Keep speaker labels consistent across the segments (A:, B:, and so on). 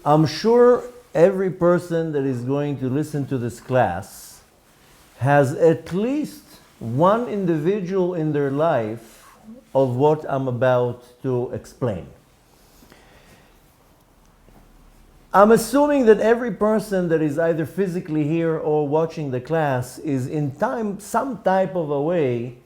A: I'm sure every person that is going to listen to this class has at least one individual in their life of what I'm about to explain. I'm assuming that every person that is either physically here or watching the class is in some type of a way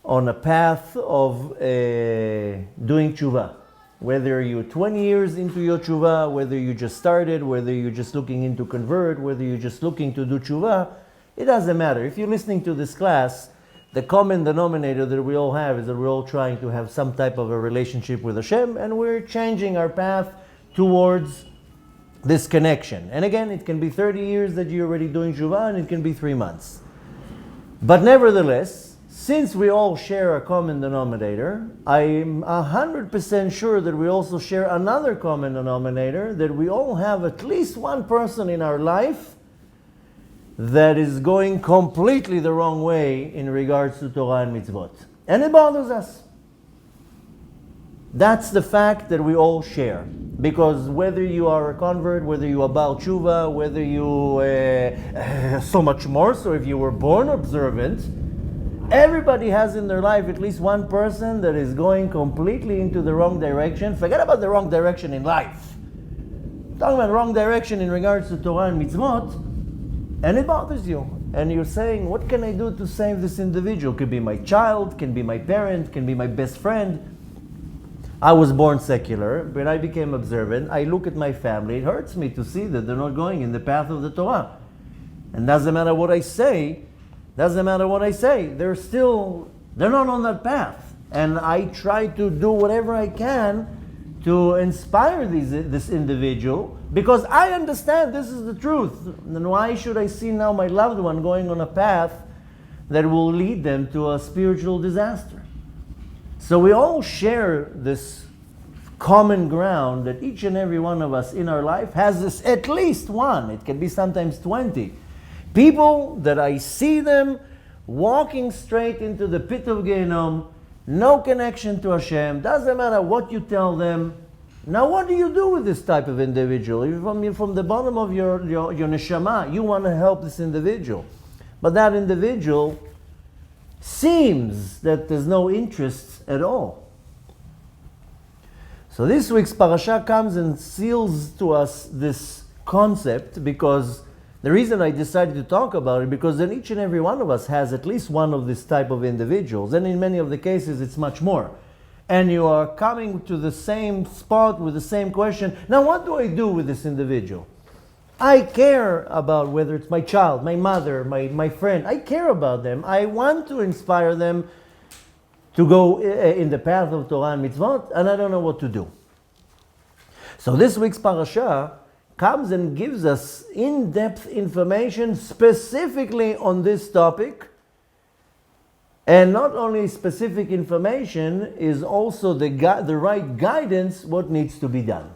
A: on a path of doing tshuva. Whether you're 20 years into your tshuva, whether you just started, whether you're just looking to convert, whether you're just looking to do tshuva, it doesn't matter. If you're listening to this class, the common denominator that we all have is that we're all trying to have some type of a relationship with Hashem, and we're changing our path towards this connection. And again, it can be 30 years that you're already doing tshuva, and it can be 3 months. But nevertheless, since we all share a common denominator, I'm 100% sure that we also share another common denominator, that we all have at least one person in our life that is going completely the wrong way in regards to Torah and mitzvot. And it bothers us. That's the fact that we all share. Because whether you are a convert, whether you are Baal Tshuva, whether you so much more, so if you were born observant, everybody has in their life at least one person that is going completely into the wrong direction. Forget about the wrong direction in life. I'm talking about wrong direction in regards to Torah and mitzvot, and it bothers you. And you're saying, what can I do to save this individual? Could be my child, can be my parent, can be my best friend. I was born secular, but I became observant. I look at my family. It hurts me to see that they're not going in the path of the Torah. And doesn't matter what I say, they're not on that path. And I try to do whatever I can to inspire this individual, because I understand this is the truth. And why should I see now my loved one going on a path that will lead them to a spiritual disaster? So we all share this common ground that each and every one of us in our life has this at least one. It can be sometimes 20. People that I see them walking straight into the pit of Gehinnom, no connection to Hashem, doesn't matter what you tell them. Now what do you do with this type of individual? From the bottom of your neshama, you want to help this individual. But that individual seems that there's no interest at all. So this week's parasha comes and seals to us this concept, because the reason I decided to talk about it, because then each and every one of us has at least one of this type of individuals, and in many of the cases it's much more. And you are coming to the same spot with the same question. Now what do I do with this individual? I care about whether it's my child, my mother, my friend. I care about them. I want to inspire them to go in the path of Torah and mitzvot, and I don't know what to do. So this week's parasha comes and gives us in-depth information specifically on this topic. And not only specific information, is also the right guidance what needs to be done.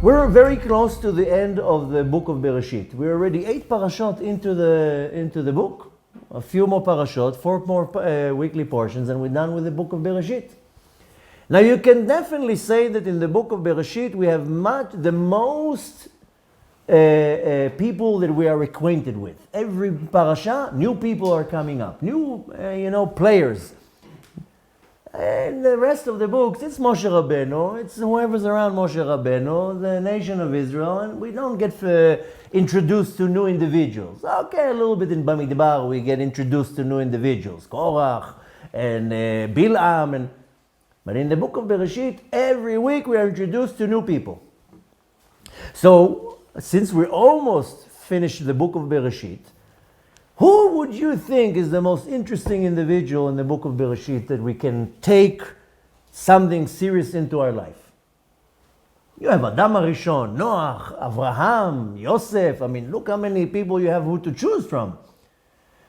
A: We're very close to the end of the book of Bereshit. We're already 8 parashot into the book, a few more parashot, 4 more weekly portions, and we're done with the book of Bereshit. Now you can definitely say that in the book of Bereshit we have the most people that we are acquainted with. Every parasha, new people are coming up, new players. And the rest of the books, it's Moshe Rabbeinu, it's whoever's around Moshe Rabbeinu, the nation of Israel, and we don't get introduced to new individuals. Okay, a little bit in Bamidbar we get introduced to new individuals, Korach and Bilam, but in the book of Bereshit, every week we are introduced to new people. So, since we almost finished the book of Bereshit, Who would you think is the most interesting individual in the book of Bereshit that we can take something serious into our life? You have Adam HaRishon, Noach, Avraham, Yosef. I mean, look how many people you have who to choose from.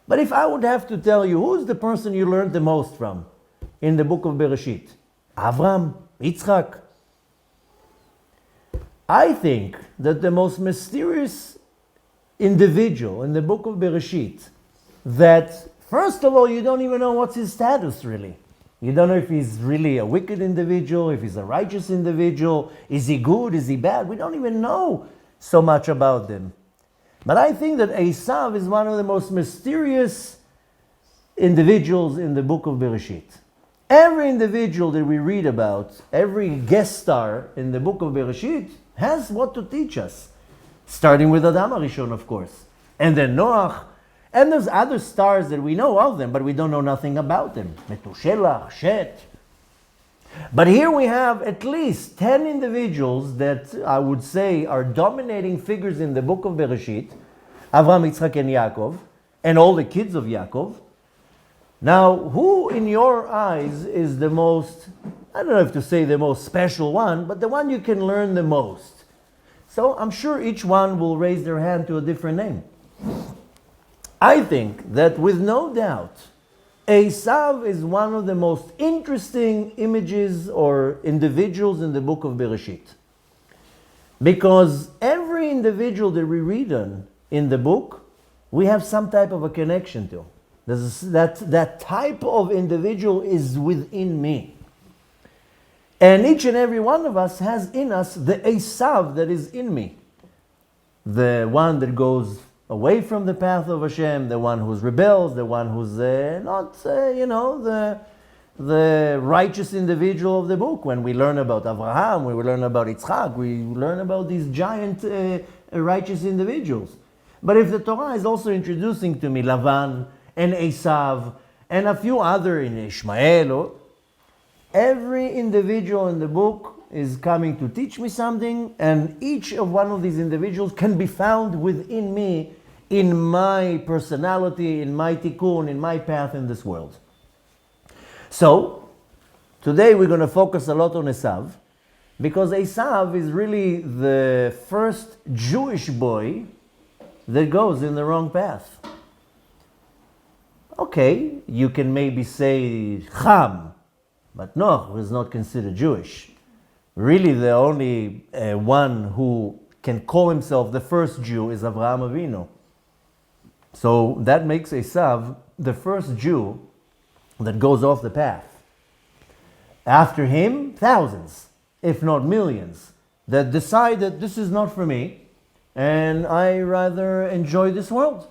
A: But if I would have to tell you, who's the person you learned the most from in the book of Bereshit? Avram, Yitzchak. I think that the most mysterious individual in the book of Bereshit, that first of all, you don't even know what's his status really. You don't know if he's really a wicked individual, if he's a righteous individual, is he good, is he bad? We don't even know so much about them. But I think that Esav is one of the most mysterious individuals in the book of Bereshit. Every individual that we read about, every guest star in the book of Bereshit has what to teach us. Starting with Adam HaRishon, of course. And then Noach. And there's other stars that we know of them, but we don't know nothing about them. Metushelach, Shet. But here we have at least 10 individuals that I would say are dominating figures in the book of Bereshit. Avraham, Yitzchak, and Yaakov. And all the kids of Yaakov. Now, who in your eyes is the most, I don't know if to say the most special one, but the one you can learn the most? So I'm sure each one will raise their hand to a different name. I think that with no doubt, Esav is one of the most interesting images or individuals in the book of Bereshit. Because every individual that we read on in the book, we have some type of a connection to. That type of individual is within me. And each and every one of us has in us the Esav that is in me. The one that goes away from the path of Hashem, the one who rebels, the one who's not, the righteous individual of the book. When we learn about Avraham, we learn about Yitzchak, we learn about these giant righteous individuals. But if the Torah is also introducing to me Lavan and Esav and a few other in Ishmael, every individual in the book is coming to teach me something, and each of one of these individuals can be found within me, in my personality, in my tikkun, in my path in this world. So, today we're going to focus a lot on Esav, because Esav is really the first Jewish boy that goes in the wrong path. Okay, you can maybe say Ham, but Noach was not considered Jewish. Really, the only one who can call himself the first Jew is Avraham Avinu. So that makes Esav the first Jew that goes off the path. After him, thousands, if not millions, that decide that this is not for me, and I rather enjoy this world.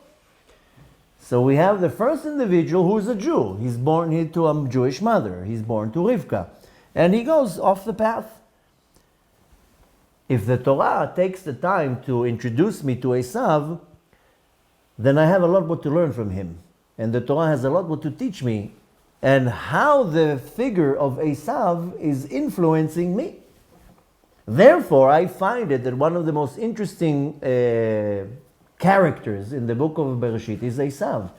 A: So we have the first individual who is a Jew. He's born to a Jewish mother. He's born to Rivka. And he goes off the path. If the Torah takes the time to introduce me to Esav, then I have a lot more to learn from him. And the Torah has a lot more to teach me, and how the figure of Esav is influencing me. Therefore, I find it that one of the most interesting characters in the book of Bereshit is Esav.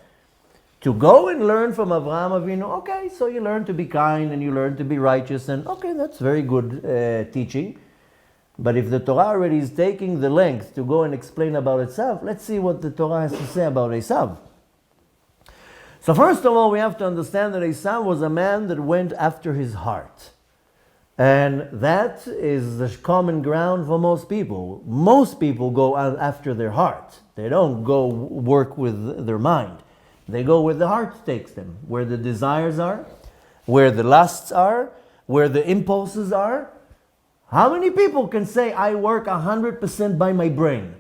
A: To go and learn from Avraham Avinu, okay, so you learn to be kind and you learn to be righteous, and okay, that's very good teaching. But if the Torah already is taking the length to go and explain about Esav, let's see what the Torah has to say about Esav. So first of all, we have to understand that Esav was a man that went after his heart. And that is the common ground for most people. Most people go after their heart. They don't go work with their mind. They go where the heart takes them, where the desires are, where the lusts are, where the impulses are. How many people can say, I work 100% by my brain?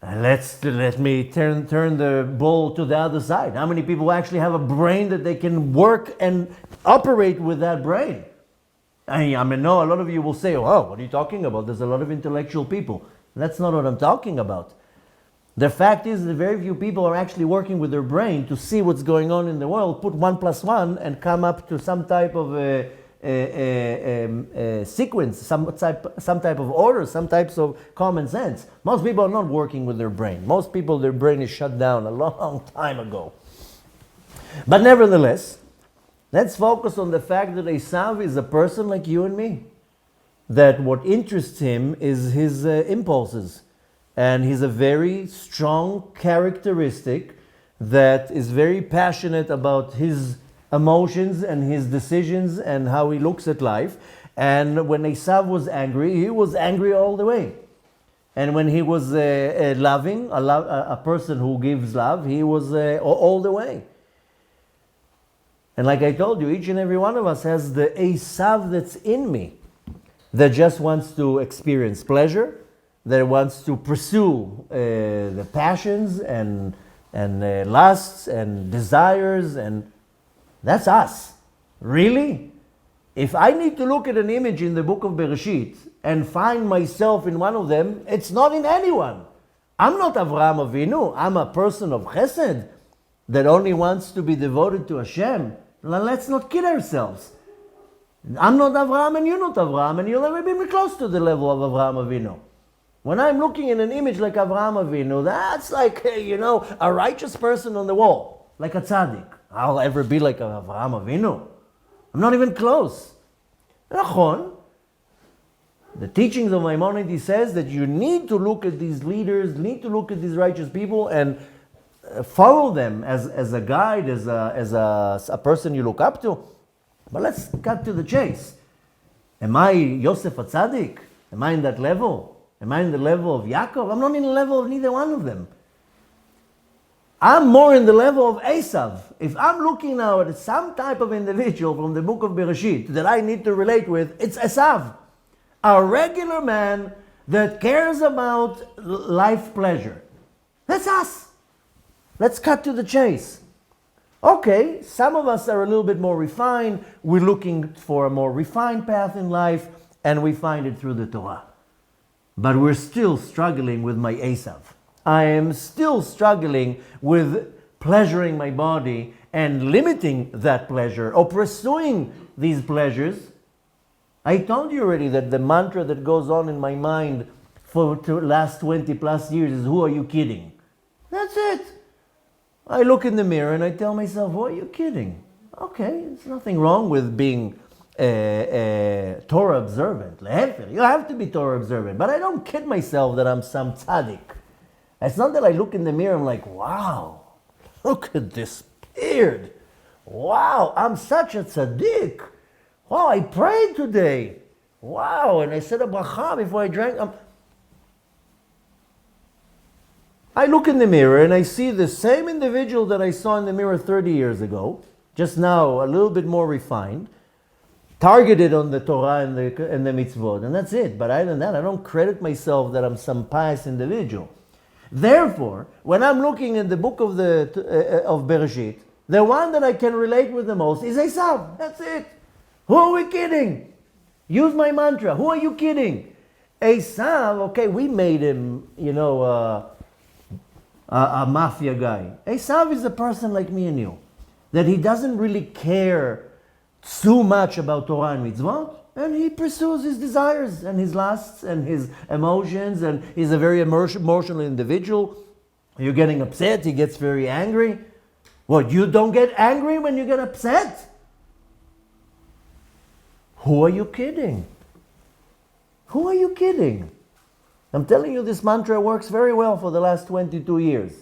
A: And let me turn the ball to the other side. How many people actually have a brain that they can work and operate with that brain? I know a lot of you will say, oh, what are you talking about? There's a lot of intellectual people. That's not what I'm talking about. The fact is that very few people are actually working with their brain to see what's going on in the world, put 1 + 1 and come up to some type of a sequence, some type of order, some types of common sense. Most people are not working with their brain. Most people, their brain is shut down a long time ago. But nevertheless, let's focus on the fact that Esav is a person like you and me. That what interests him is his impulses. And he's a very strong characteristic that is very passionate about his emotions and his decisions and how he looks at life. And when Esav was angry, he was angry all the way. And when he was loving, a person who gives love, he was all the way. And like I told you, each and every one of us has the Esav that's in me, that just wants to experience pleasure, that wants to pursue the passions and lusts and desires, and that's us. Really? If I need to look at an image in the book of Bereshit and find myself in one of them, it's not in anyone. I'm not Avraham Avinu. I'm a person of chesed that only wants to be devoted to Hashem. Let's not kid ourselves. I'm not Avraham and you're not Avraham, and you'll never be close to the level of Avraham Avinu. When I'm looking at an image like Avraham Avinu, that's like, a righteous person on the wall, like a tzaddik. I'll ever be like Avraham Avinu. I'm not even close. Nachon, the teachings of Maimonides says that you need to look at these leaders, need to look at these righteous people and follow them as a guide, as a person you look up to. But let's cut to the chase. Am I Yosef a tzaddik? Am I in that level? Am I in the level of Yaakov? I'm not in the level of neither one of them. I'm more in the level of Esav. If I'm looking now at some type of individual from the book of Bereshit that I need to relate with, it's Esav. A regular man that cares about life pleasure. That's us. Let's cut to the chase. Okay, some of us are a little bit more refined. We're looking for a more refined path in life, and we find it through the Torah. But we're still struggling with my Esav. I am still struggling with pleasuring my body and limiting that pleasure or pursuing these pleasures. I told you already that the mantra that goes on in my mind for the last 20 plus years is, who are you kidding? That's it. I look in the mirror and I tell myself, who are you kidding? Okay, there's nothing wrong with being Torah observant. You have to be Torah observant. But I don't kid myself that I'm some tzaddik. It's not that I look in the mirror and I'm like, wow, look at this beard. Wow, I'm such a tzaddik. Wow, I prayed today. Wow, and I said a bracha before I drank. I look in the mirror and I see the same individual that I saw in the mirror 30 years ago, just now a little bit more refined, targeted on the Torah and the mitzvot, and that's it. But other than that, I don't credit myself that I'm some pious individual. Therefore, when I'm looking at the book of Bereshit, the one that I can relate with the most is Esav. That's it. Who are we kidding? Use my mantra. Who are you kidding? Esav, okay, we made him, a mafia guy. Esav is a person like me and you, that he doesn't really care too much about Torah and mitzvot, and he pursues his desires and his lusts and his emotions, and he's a very emotional individual. You're getting upset, he gets very angry. What, you don't get angry when you get upset? Who are you kidding? Who are you kidding? I'm telling you, this mantra works very well for the last 22 years.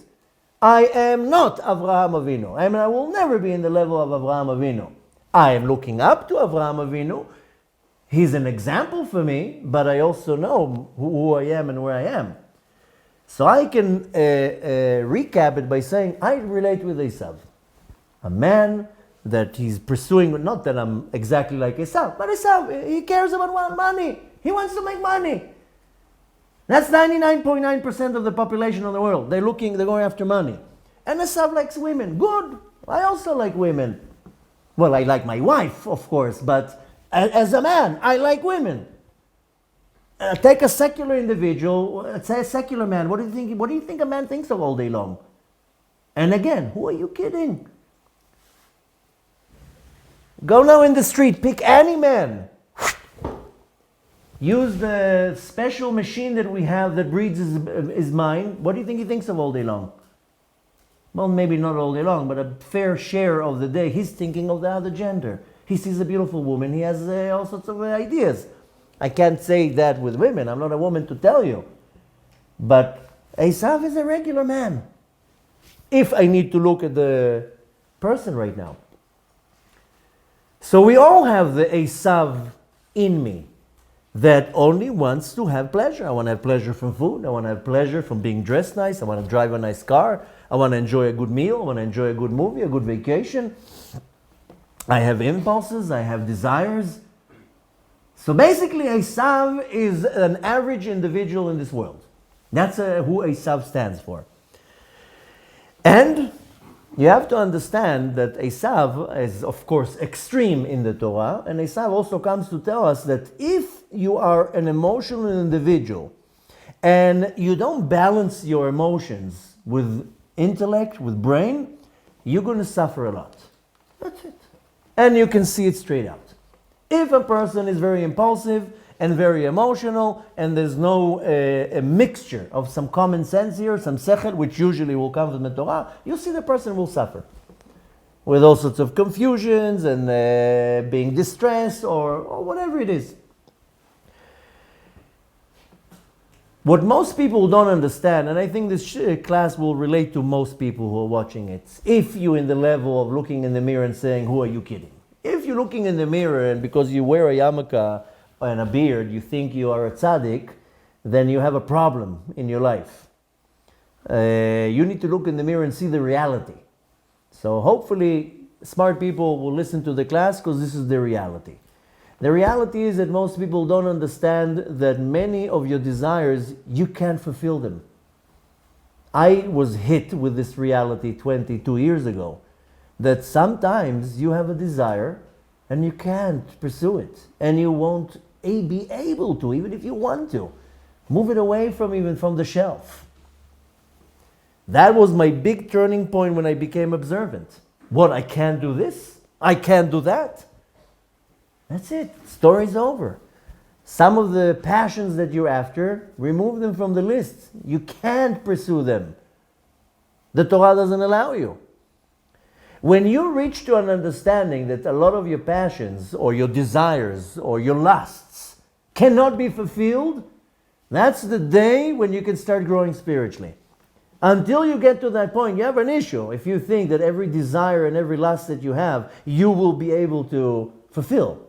A: I am not Avraham Avinu. I will never be in the level of Avraham Avinu. I am looking up to Avraham Avinu. He's an example for me, but I also know who I am and where I am. So I can recap it by saying, I relate with Esav. A man that he's pursuing, not that I'm exactly like Esav, but Esav, he cares about money. He wants to make money. That's 99.9% of the population of the world. They're going after money. And Esav likes women. Good. I also like women. Well, I like my wife, of course, but as a man, I like women. Take a secular individual, say a secular man. What do you think a man thinks of all day long? And again, who are you kidding? Go now in the street, pick any man. Use the special machine that we have that reads his mind. What do you think he thinks of all day long? Well, maybe not all day long, but a fair share of the day, he's thinking of the other gender. He sees a beautiful woman, he has all sorts of ideas. I can't say that with women, I'm not a woman to tell you. But Esav is a regular man. If I need to look at the person right now. So we all have the Esav in me that only wants to have pleasure. I want to have pleasure from food. I want to have pleasure from being dressed nice. I want to drive a nice car. I want to enjoy a good meal. I want to enjoy a good movie, a good vacation. I have impulses. I have desires. So basically, Esav is an average individual in this world. That's who Esav stands for. And you have to understand that Esav is, of course, extreme in the Torah. And Esav also comes to tell us that if you are an emotional individual and you don't balance your emotions with intellect, with brain, you're going to suffer a lot. That's it. And you can see it straight out. If a person is very impulsive and very emotional, and there's no a mixture of some common sense here, some sechel, which usually will come from the Torah, you'll see the person will suffer with all sorts of confusions and being distressed or whatever it is. What most people don't understand, and I think this class will relate to most people who are watching it, if you're in the level of looking in the mirror and saying, who are you kidding? If you're looking in the mirror and because you wear a yarmulke and a beard, you think you are a tzaddik, then you have a problem in your life. You need to look in the mirror and see the reality. So hopefully smart people will listen to the class because this is the reality. The reality is that most people don't understand that many of your desires, you can't fulfill them. I was hit with this reality 22 years ago, that sometimes you have a desire and you can't pursue it, and you won't be able to, even if you want to. Move it away even from the shelf. That was my big turning point when I became observant. What, I can't do this? I can't do that? That's it. Story's over. Some of the passions that you're after, remove them from the list. You can't pursue them. The Torah doesn't allow you. When you reach to an understanding that a lot of your passions or your desires or your lusts cannot be fulfilled, that's the day when you can start growing spiritually. Until you get to that point, you have an issue. If you think that every desire and every lust that you have, you will be able to fulfill.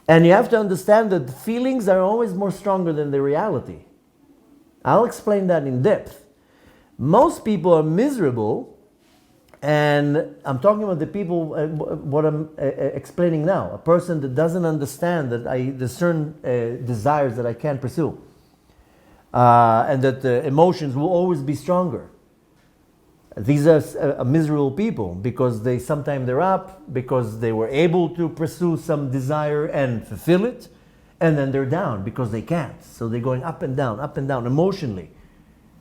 A: And you have to understand that feelings are always more stronger than the reality. I'll explain that in depth. Most people are miserable, and I'm talking about the people, what I'm explaining now. A person that doesn't understand that there's certain desires that I can't pursue. And that the emotions will always be stronger. These are miserable people because sometimes they're up because they were able to pursue some desire and fulfill it, and then they're down because they can't. So they're going up and down emotionally.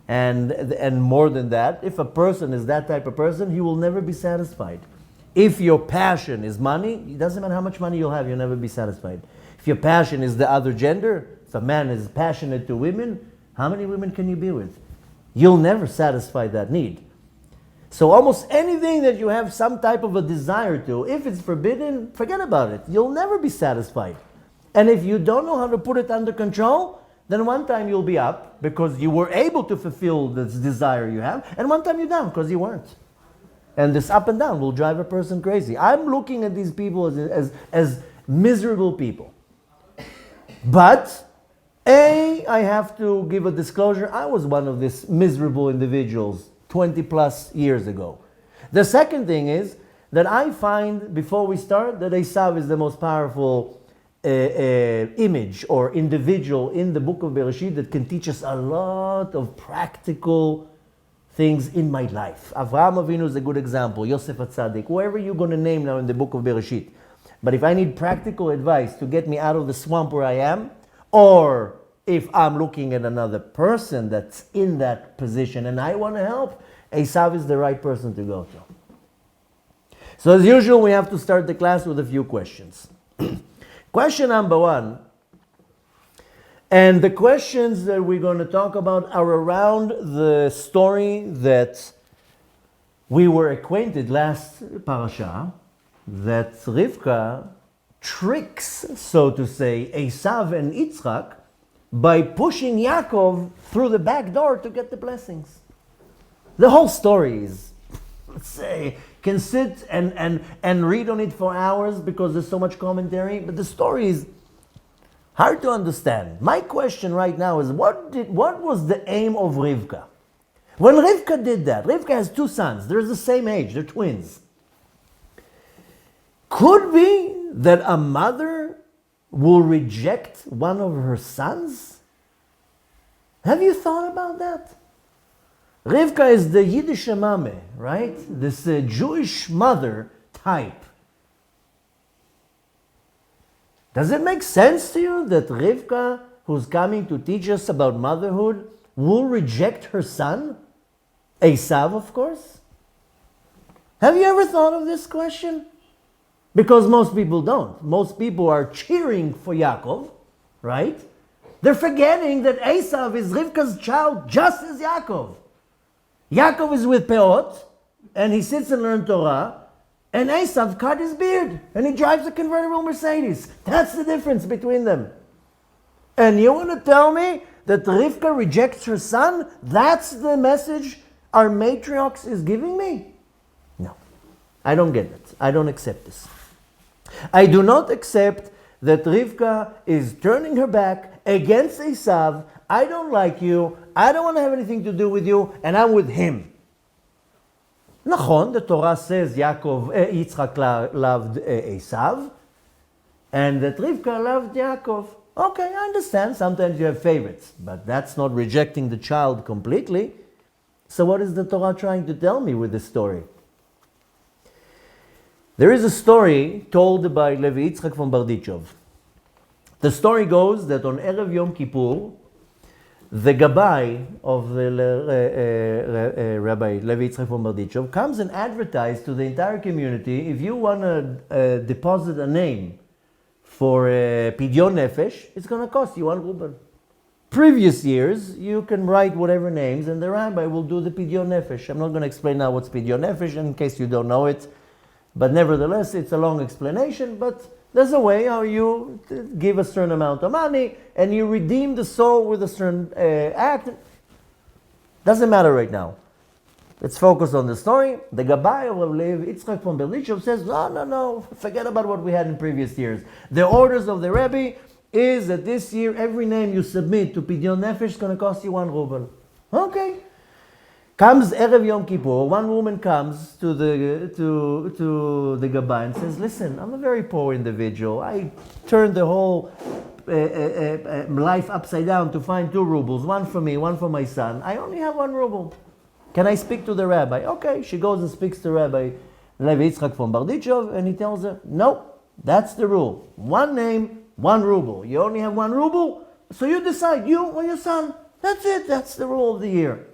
A: And more than that, if a person is that type of person, he will never be satisfied. If your passion is money, it doesn't matter how much money you'll have, you'll never be satisfied. If your passion is the other gender, if a man is passionate to women, how many women can you be with? You'll never satisfy that need. So almost anything that you have some type of a desire to, if it's forbidden, forget about it. You'll never be satisfied. And if you don't know how to put it under control, then one time you'll be up because you were able to fulfill this desire you have, and one time you're down because you weren't. And this up and down will drive a person crazy. I'm looking at these people as miserable people. But I have to give a disclosure. I was one of these miserable individuals 20 plus years ago. The second thing is that I find, before we start, that Esav is the most powerful image or individual in the book of Bereshit that can teach us a lot of practical things in my life. Avraham Avinu is a good example, Yosef HaTzadik, whoever you're going to name now in the book of Bereshit. But if I need practical advice to get me out of the swamp where I am, or if I'm looking at another person that's in that position and I want to help, Esav is the right person to go to. So as usual, we have to start the class with a few questions. Question number one, and the questions that we're going to talk about are around the story that we were acquainted last parasha, that Rivka tricks, so to say, Esav and Yitzchak by pushing Yaakov through the back door to get the blessings. The whole story is, let's say, can sit and read on it for hours because there's so much commentary, but the story is hard to understand. My question right now is, what was the aim of Rivka? When Rivka did that, Rivka has two sons. They're the same age. They're twins. Could be that a mother will reject one of her sons? Have you thought about that? Rivka is the Yiddish mame, right? This Jewish mother type. Does it make sense to you that Rivka, who's coming to teach us about motherhood, will reject her son? Esav, of course. Have you ever thought of this question? Because most people don't. Most people are cheering for Yaakov, right? They're forgetting that Esav is Rivka's child just as Yaakov. Yaakov is with Peot, and he sits and learns Torah, and Esav cut his beard, and he drives a convertible Mercedes. That's the difference between them. And you want to tell me that Rivka rejects her son? That's the message our matriarch is giving me? No, I don't get it. I don't accept this. I do not accept that Rivka is turning her back against Esav. I don't like you, I don't want to have anything to do with you, and I'm with him. Nachon, the Torah says Yitzchak loved Esav, and that Rivka loved Yaakov. Okay, I understand, sometimes you have favorites, but that's not rejecting the child completely. So what is the Torah trying to tell me with this story? There is a story told by Levi Yitzchak from Bardichov. The story goes that on Erev Yom Kippur, the Gabbai of the Rabbi Levi Yitzchak from Bardichov comes and advertises to the entire community, if you want to deposit a name for Pidyon Nefesh, it's going to cost you 1 ruble. Previous years, you can write whatever names and the rabbi will do the Pidyon Nefesh. I'm not going to explain now what's Pidyon Nefesh in case you don't know it, but nevertheless, it's a long explanation, but there's a way how you give a certain amount of money and you redeem the soul with a certain act. Doesn't matter right now. Let's focus on the story. The Gabbai of Levi Yitzchak from Berlichov says, no, forget about what we had in previous years. The orders of the Rebbe is that this year, every name you submit to Pidyon Nefesh is going to cost you 1 ruble. Okay. Comes Erev Yom Kippur, one woman comes to the Gabbai and says, listen, I'm a very poor individual. I turned the whole life upside down to find 2 rubles, one for me, one for my son. I only have 1 ruble. Can I speak to the rabbi? Okay, she goes and speaks to Rabbi Levi Yitzchak from Bardichov, and he tells her, no, that's the rule. 1 name, 1 ruble. You only have 1 ruble, so you decide, you or your son. That's it, that's the rule of the year.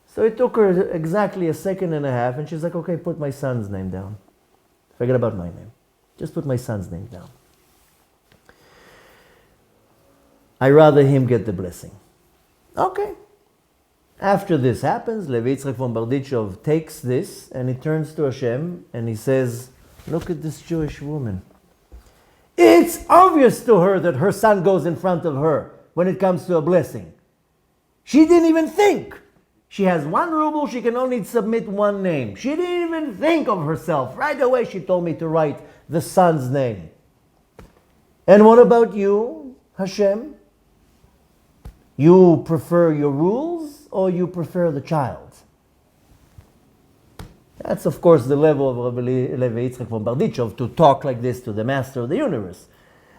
A: So it took her exactly 1.5 seconds, and she's like, okay, put my son's name down. Forget about my name. Just put my son's name down. I'd rather him get the blessing. Okay. After this happens, Levi Yitzchak from Bardichov takes this, and he turns to Hashem, and he says, look at this Jewish woman. It's obvious to her that her son goes in front of her when it comes to a blessing. She didn't even think. She has 1 ruble, she can only submit 1 name. She didn't even think of herself. Right away she told me to write the son's name. And what about you, Hashem? You prefer your rules or you prefer the child? That's of course the level of Rabbi Levi Yitzchak from Bardichov to talk like this to the master of the universe.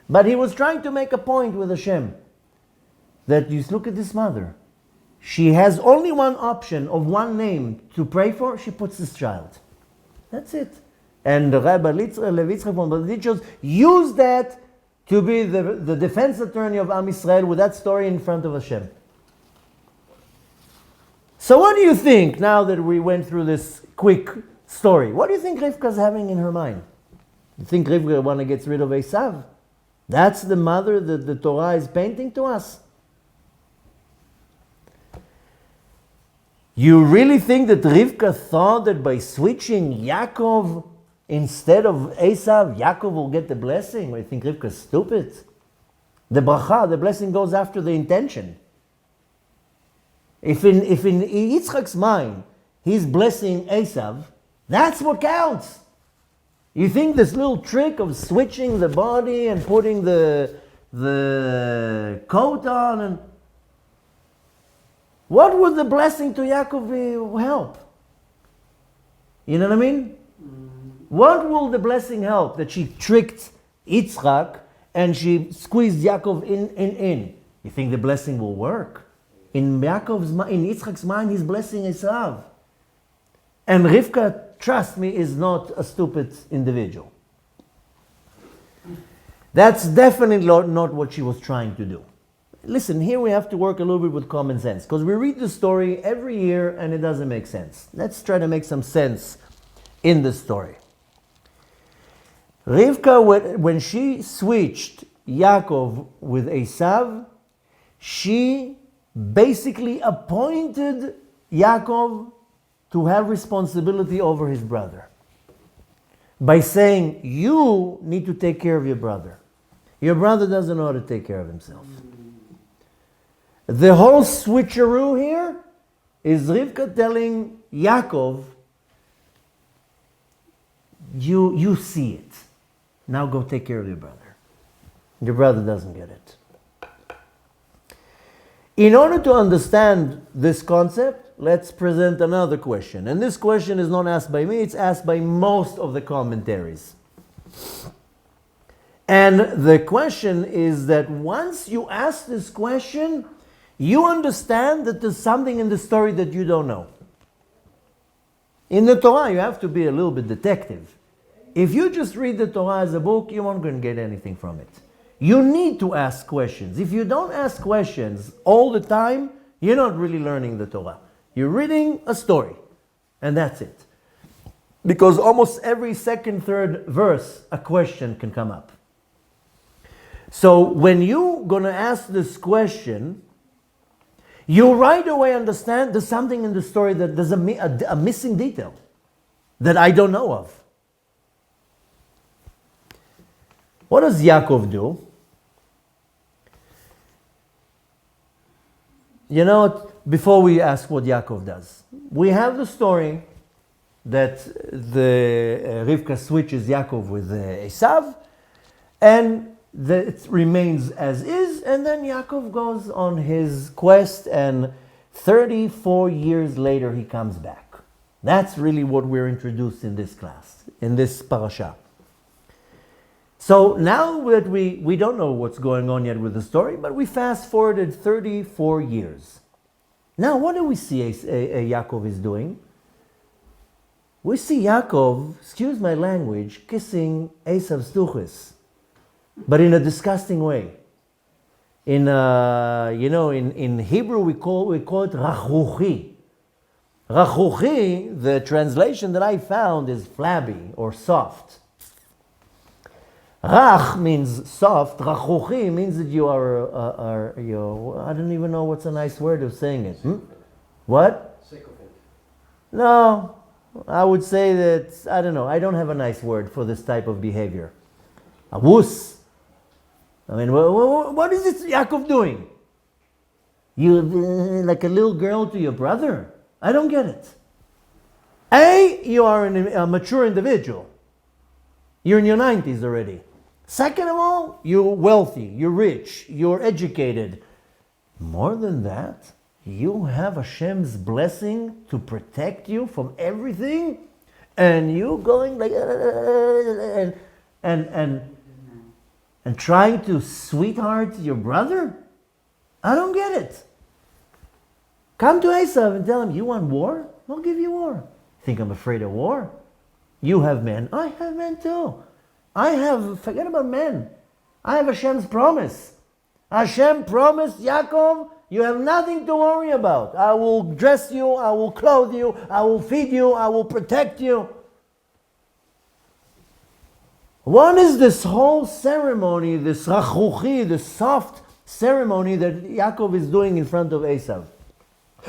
A: But he was trying to make a point with Hashem. That you look at this mother. She has only 1 option of 1 name to pray for. She puts this child. That's it. And Rabbi Levi Yitzchak from Bardichov used that to be the defense attorney of Am Yisrael with that story in front of Hashem. So what do you think now that we went through this quick story. What do you think Rivka's having in her mind? You think Rivka want to get rid of Esav? That's the mother that the Torah is painting to us? You really think that Rivka thought that by switching Yaakov instead of Esav, Yaakov will get the blessing? Or you think Rivka's stupid? The bracha, the blessing goes after the intention. If in Yitzchak's mind, he's blessing Esav, that's what counts. You think this little trick of switching the body and putting the coat on, and what would the blessing to Yaakov help? You know what I mean? What will the blessing help? That she tricked Yitzchak and she squeezed Yaakov in. You think the blessing will work? In Yitzchak's mind, he's blessing Esav. And Rivka, trust me, is not a stupid individual. That's definitely not what she was trying to do. Listen, here we have to work a little bit with common sense, because we read the story every year and it doesn't make sense. Let's try to make some sense in the story. Rivka, when she switched Yaakov with Esav, she basically appointed Yaakov to have responsibility over his brother by saying, you need to take care of your brother. Your brother doesn't know how to take care of himself. The whole switcheroo here is Rivka telling Yaakov, you see it. Now go take care of your brother. Your brother doesn't get it. In order to understand this concept, let's present another question. And this question is not asked by me, it's asked by most of the commentaries. And the question is that once you ask this question, you understand that there's something in the story that you don't know. In the Torah, you have to be a little bit detective. If you just read the Torah as a book, you won't going to get anything from it. You need to ask questions. If you don't ask questions all the time, you're not really learning the Torah. You're reading a story, and that's it. Because almost every second, third verse, a question can come up. So when you're going to ask this question, you right away understand there's something in the story that there's a missing detail that I don't know of. What does Yaakov do? You know what? Before we ask what Yaakov does, we have the story that the Rivka switches Yaakov with Esav, and it remains as is, and then Yaakov goes on his quest, and 34 years later he comes back. That's really what we're introduced in this class, in this parasha. So now that we don't know what's going on yet with the story, but we fast forwarded 34 years. Now what do we see Yaakov is doing? We see Yaakov, excuse my language, kissing Esav's tuchis, but in a disgusting way. In Hebrew we call it rachuchi. Rachuchi, the translation that I found is flabby or soft. Rach means soft. Rachuchi means that you are I don't even know what's a nice word of saying it. What?
B: Sick of it.
A: No, I would say that, I don't know, I don't have a nice word for this type of behavior. A wuss. I mean, what is this Yaakov doing? You like a little girl to your brother? I don't get it. You are a mature individual. You're in your 90s already. Second of all, you're wealthy, you're rich, you're educated. More than that, you have Hashem's blessing to protect you from everything, and you going like and trying to sweetheart your brother? I don't get it. Come to Esav and tell him, you want war? I'll give you war. Think I'm afraid of war? You have men. I have men too. Forget about men. I have Hashem's promise. Hashem promised Yaakov, you have nothing to worry about. I will dress you, I will clothe you, I will feed you, I will protect you. What is this whole ceremony, this rachuchi, the soft ceremony that Yaakov is doing in front of Esav?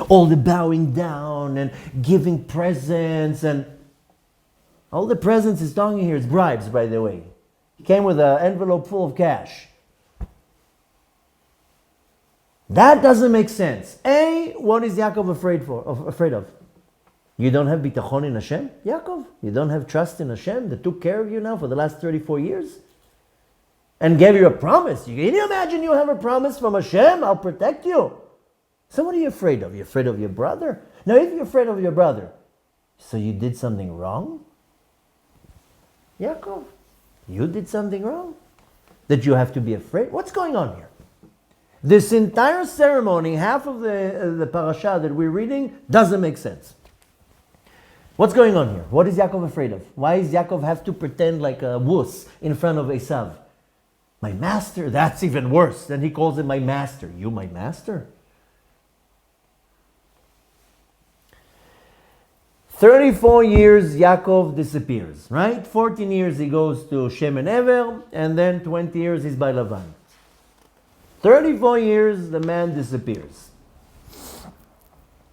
A: All the bowing down and giving presents, and all the presents he's talking here is bribes, by the way. He came with an envelope full of cash. That doesn't make sense. What is Yaakov afraid of? You don't have bitachon in Hashem, Yaakov? You don't have trust in Hashem that took care of you now for the last 34 years? And gave you a promise. Can you imagine you have a promise from Hashem? I'll protect you. So what are you afraid of? You're afraid of your brother? Now if you're afraid of your brother, so you did something wrong? Yaakov, you did something wrong? That you have to be afraid? What's going on here? This entire ceremony, half of the parasha that we're reading, doesn't make sense. What's going on here? What is Yaakov afraid of? Why does Yaakov have to pretend like a wuss in front of Esav? My master? That's even worse. Then he calls him my master. You my master? 34 years Yaakov disappears, right? 14 years he goes to Shem and Ever, and then 20 years he's by Lavan. 34 years the man disappears.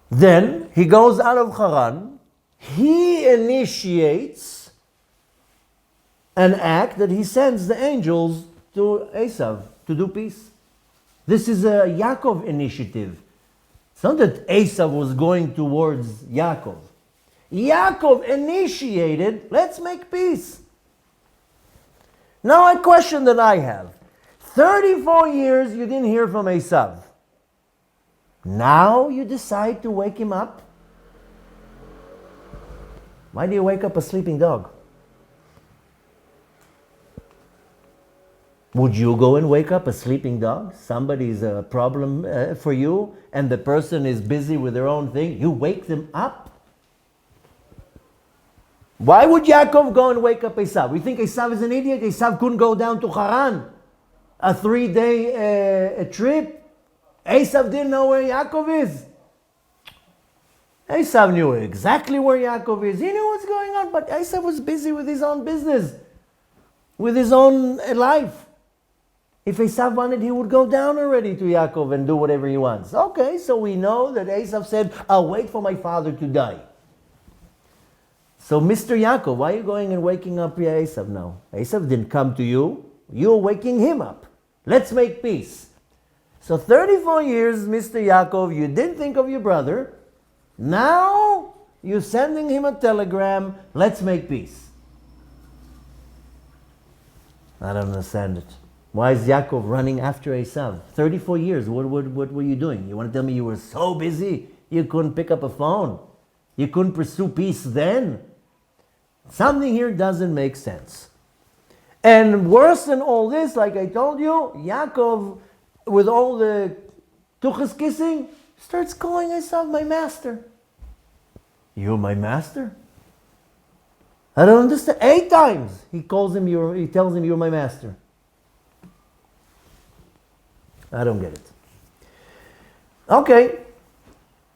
A: Then he goes out of Haran. He initiates an act that he sends the angels to Esav to do peace. This is a Yaakov initiative. It's not that Esav was going towards Yaakov. Yaakov initiated, let's make peace. Now a question that I have. 34 years you didn't hear from Esav. Now you decide to wake him up? Why do you wake up a sleeping dog? Would you go and wake up a sleeping dog? Somebody's a problem for you and the person is busy with their own thing. You wake them up? Why would Yaakov go and wake up Esav? We think Esav is an idiot. Esav couldn't go down to Haran. A 3-day trip. Esav didn't know where Yaakov is. Esav knew exactly where Yaakov is. He knew what's going on, but Esav was busy with his own business. With his own life. If Esav wanted, he would go down already to Yaakov and do whatever he wants. Okay, so we know that Esav said, I'll wait for my father to die. So, Mr. Yaakov, why are you going and waking up Esav now? Esav didn't come to you. You're waking him up. Let's make peace. So, 34 years, Mr. Yaakov, you didn't think of your brother. Now, you're sending him a telegram. Let's make peace. I don't understand it. Why is Yaakov running after Esav? 34 years, what were you doing? You want to tell me you were so busy you couldn't pick up a phone? You couldn't pursue peace then? Something here doesn't make sense. And worse than all this, like I told you, Yaakov, with all the tuchas kissing, starts calling Esav my master. You my master? I don't understand. 8 times he tells him you're my master. I don't get it. Okay.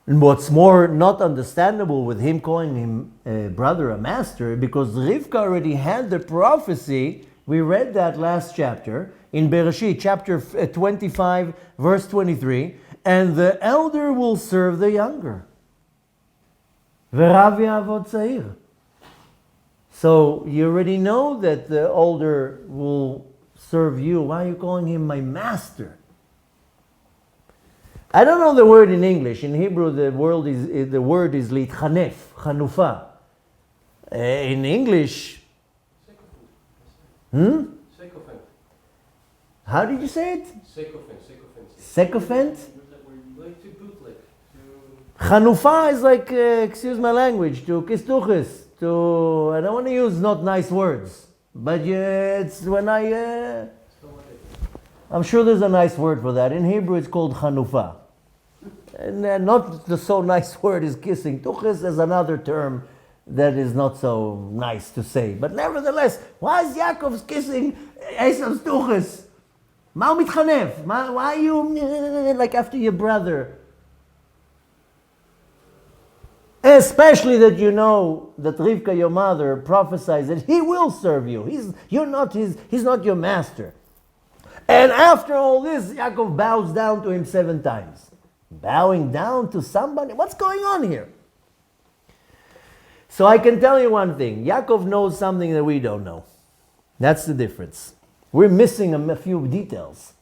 A: And what's more not understandable with him calling him a brother, a master, because Rivka already had the prophecy. We read that last chapter in Bereshit, chapter 25, verse 23. And the elder will serve the younger. V'rav ya'avod tza'ir. So you already know that the older will serve you. Why are you calling him my master? I don't know the word in English. In Hebrew, the word is litchanef, chanufa. In English,
B: Sycophant.
A: How did you say it?
B: Sycophant.
A: Sycophant?
B: Like to bootleg.
A: Chanufa is like, excuse my language, to kiss tuchis. I don't want to use not nice words, but it's when I'm sure there's a nice word for that. In Hebrew, it's called chanufa. And not the so nice word is kissing. Tuchis is another term that is not so nice to say. But nevertheless, why is Yaakov's kissing Esav's tuchis? Ma hu mitchanef? Why are you like after your brother? Especially that you know that Rivka, your mother, prophesies that he will serve you. He's not your master. And after all this, Yaakov bows down to him 7 times. Bowing down to somebody? What's going on here? So I can tell you one thing. Yaakov knows something that we don't know. That's the difference. We're missing a few details.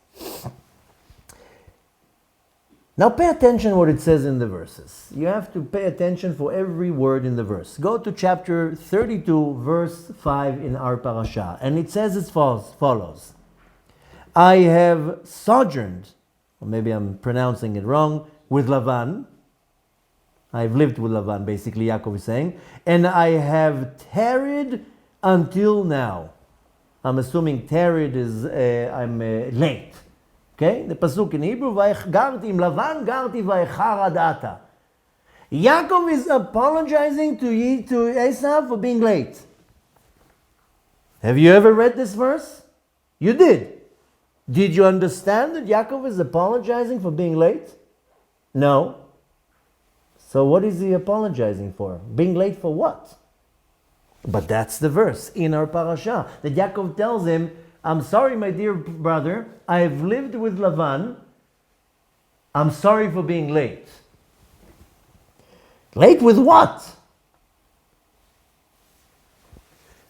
A: Now pay attention to what it says in the verses. You have to pay attention for every word in the verse. Go to chapter 32, verse 5 in our parasha. And it says as follows. I have sojourned, or maybe I'm pronouncing it wrong, with Lavan. I've lived with Lavan, basically, Yaakov is saying. And I have tarried until now. I'm assuming tarried is I'm late. Okay? The pasuk in Hebrew, garti im Lavan, garti vayechar adata. Yaakov is apologizing to Esav for being late. Have you ever read this verse? You did. Did you understand that Yaakov is apologizing for being late? No. So what is he apologizing for? Being late for what? But that's the verse in our parasha that Yaakov tells him, I'm sorry, my dear brother, I have lived with Lavan. I'm sorry for being late. Late with what?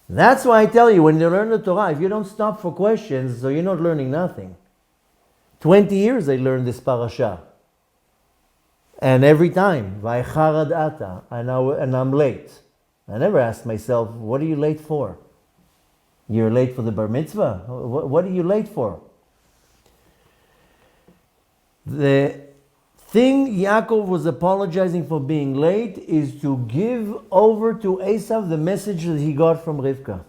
A: That's why I tell you, when you learn the Torah, if you don't stop for questions, so you're not learning nothing. 20 years I learned this parasha. And every time, Vayechar adata, and I'm late. I never asked myself, what are you late for? You're late for the bar mitzvah? What are you late for? The thing Yaakov was apologizing for being late is to give over to Esav the message that he got from Rivka.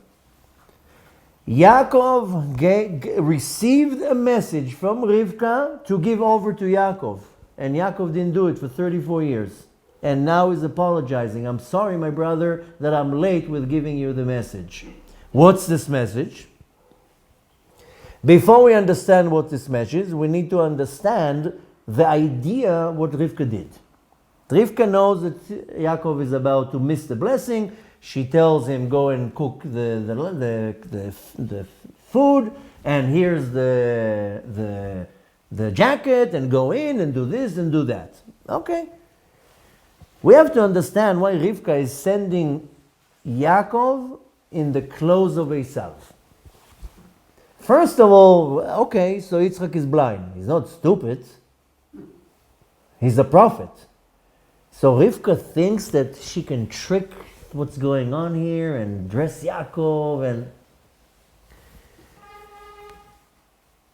A: Yaakov received a message from Rivka to give over to Yaakov. And Yaakov didn't do it for 34 years. And now he's apologizing. I'm sorry, my brother, that I'm late with giving you the message. What's this message? Before we understand what this message is, we need to understand the idea what Rivka did. Rivka knows that Yaakov is about to miss the blessing. She tells him, go and cook the food, and here's the jacket, and go in and do this and do that. Okay. We have to understand why Rivka is sending Yaakov in the clothes of Esav. First of all, okay, so Yitzchak is blind. He's not stupid. He's a prophet. So Rivka thinks that she can trick what's going on here and dress Yaakov, and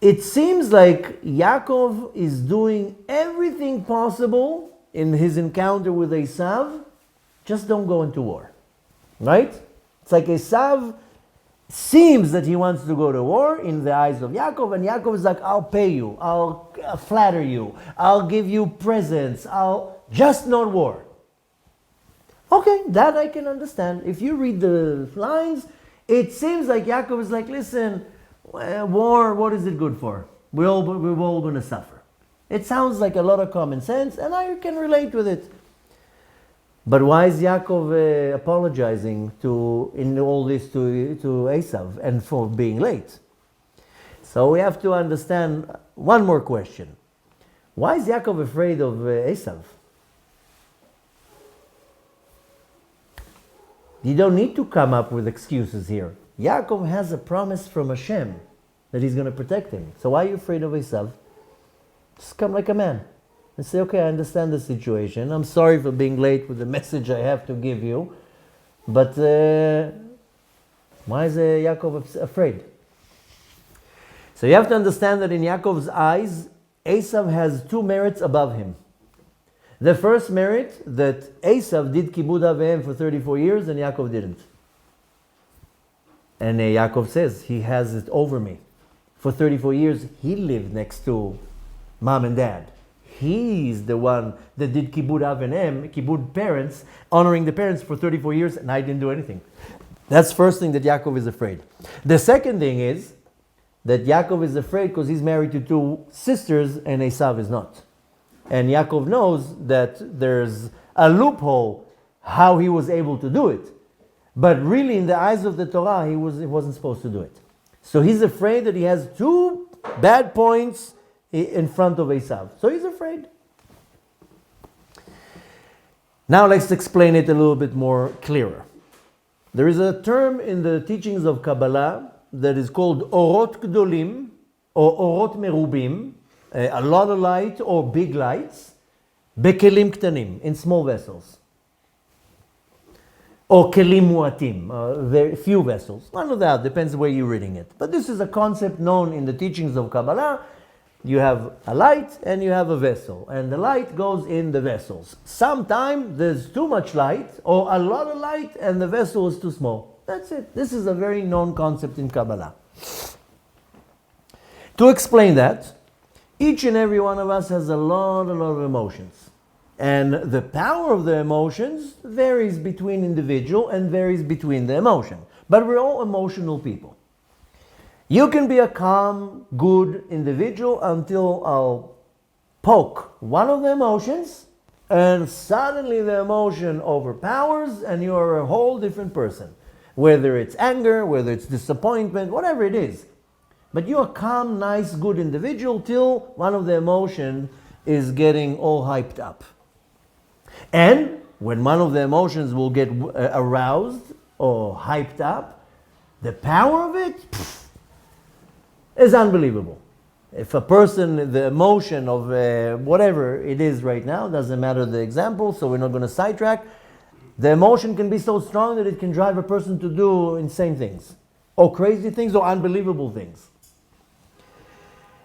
A: it seems like Yaakov is doing everything possible in his encounter with Esav. Just don't go into war. Right? It's like Esav seems that he wants to go to war in the eyes of Yaakov, and Yaakov is like, I'll pay you, I'll flatter you, I'll give you presents, I'll just not war. Okay, that I can understand. If you read the lines, it seems like Yaakov is like, listen, war, what is it good for? We're all going to suffer. It sounds like a lot of common sense, and I can relate with it. But why is Yaakov apologizing in all this to Esav and for being late? So we have to understand one more question. Why is Yaakov afraid of Esav? You don't need to come up with excuses here. Yaakov has a promise from Hashem that he's going to protect him. So why are you afraid of Esav? Just come like a man and say, okay, I understand the situation. I'm sorry for being late with the message I have to give you. But why is Yaakov afraid? So you have to understand that in Yaakov's eyes, Esav has 2 merits above him. The first merit, that Esav did kibud aveim for 34 years and Yaakov didn't. And Yaakov says, he has it over me. For 34 years, he lived next to mom and dad. He's the one that did kibud aveim, kibud parents, honoring the parents for 34 years, and I didn't do anything. That's the first thing that Yaakov is afraid. The second thing is that Yaakov is afraid because he's married to 2 sisters and Esav is not. And Yaakov knows that there's a loophole how he was able to do it. But really, in the eyes of the Torah, he wasn't supposed to do it. So he's afraid that he has 2 bad points in front of Esav. So he's afraid. Now let's explain it a little bit more clearer. There is a term in the teachings of Kabbalah that is called Orot Gdolim or Orot Merubim, a lot of light or big lights, Bekelim Ktanim, in small vessels. Or Kelim Muatim, very few vessels. None of that, depends where you're reading it. But this is a concept known in the teachings of Kabbalah. You have a light and you have a vessel, and the light goes in the vessels. Sometimes there's too much light or a lot of light and the vessel is too small. That's it. This is a very known concept in Kabbalah. To explain that, each and every one of us has a lot of emotions. And the power of the emotions varies between individual and varies between the emotion. But we're all emotional people. You can be a calm, good individual until I'll poke one of the emotions and suddenly the emotion overpowers and you are a whole different person. Whether it's anger, whether it's disappointment, whatever it is. But you're a calm, nice, good individual till one of the emotions is getting all hyped up. And when one of the emotions will get aroused or hyped up, the power of it is unbelievable. If a person, the emotion of whatever it is right now, doesn't matter the example, so we're not going to sidetrack, the emotion can be so strong that it can drive a person to do insane things, or crazy things, or unbelievable things.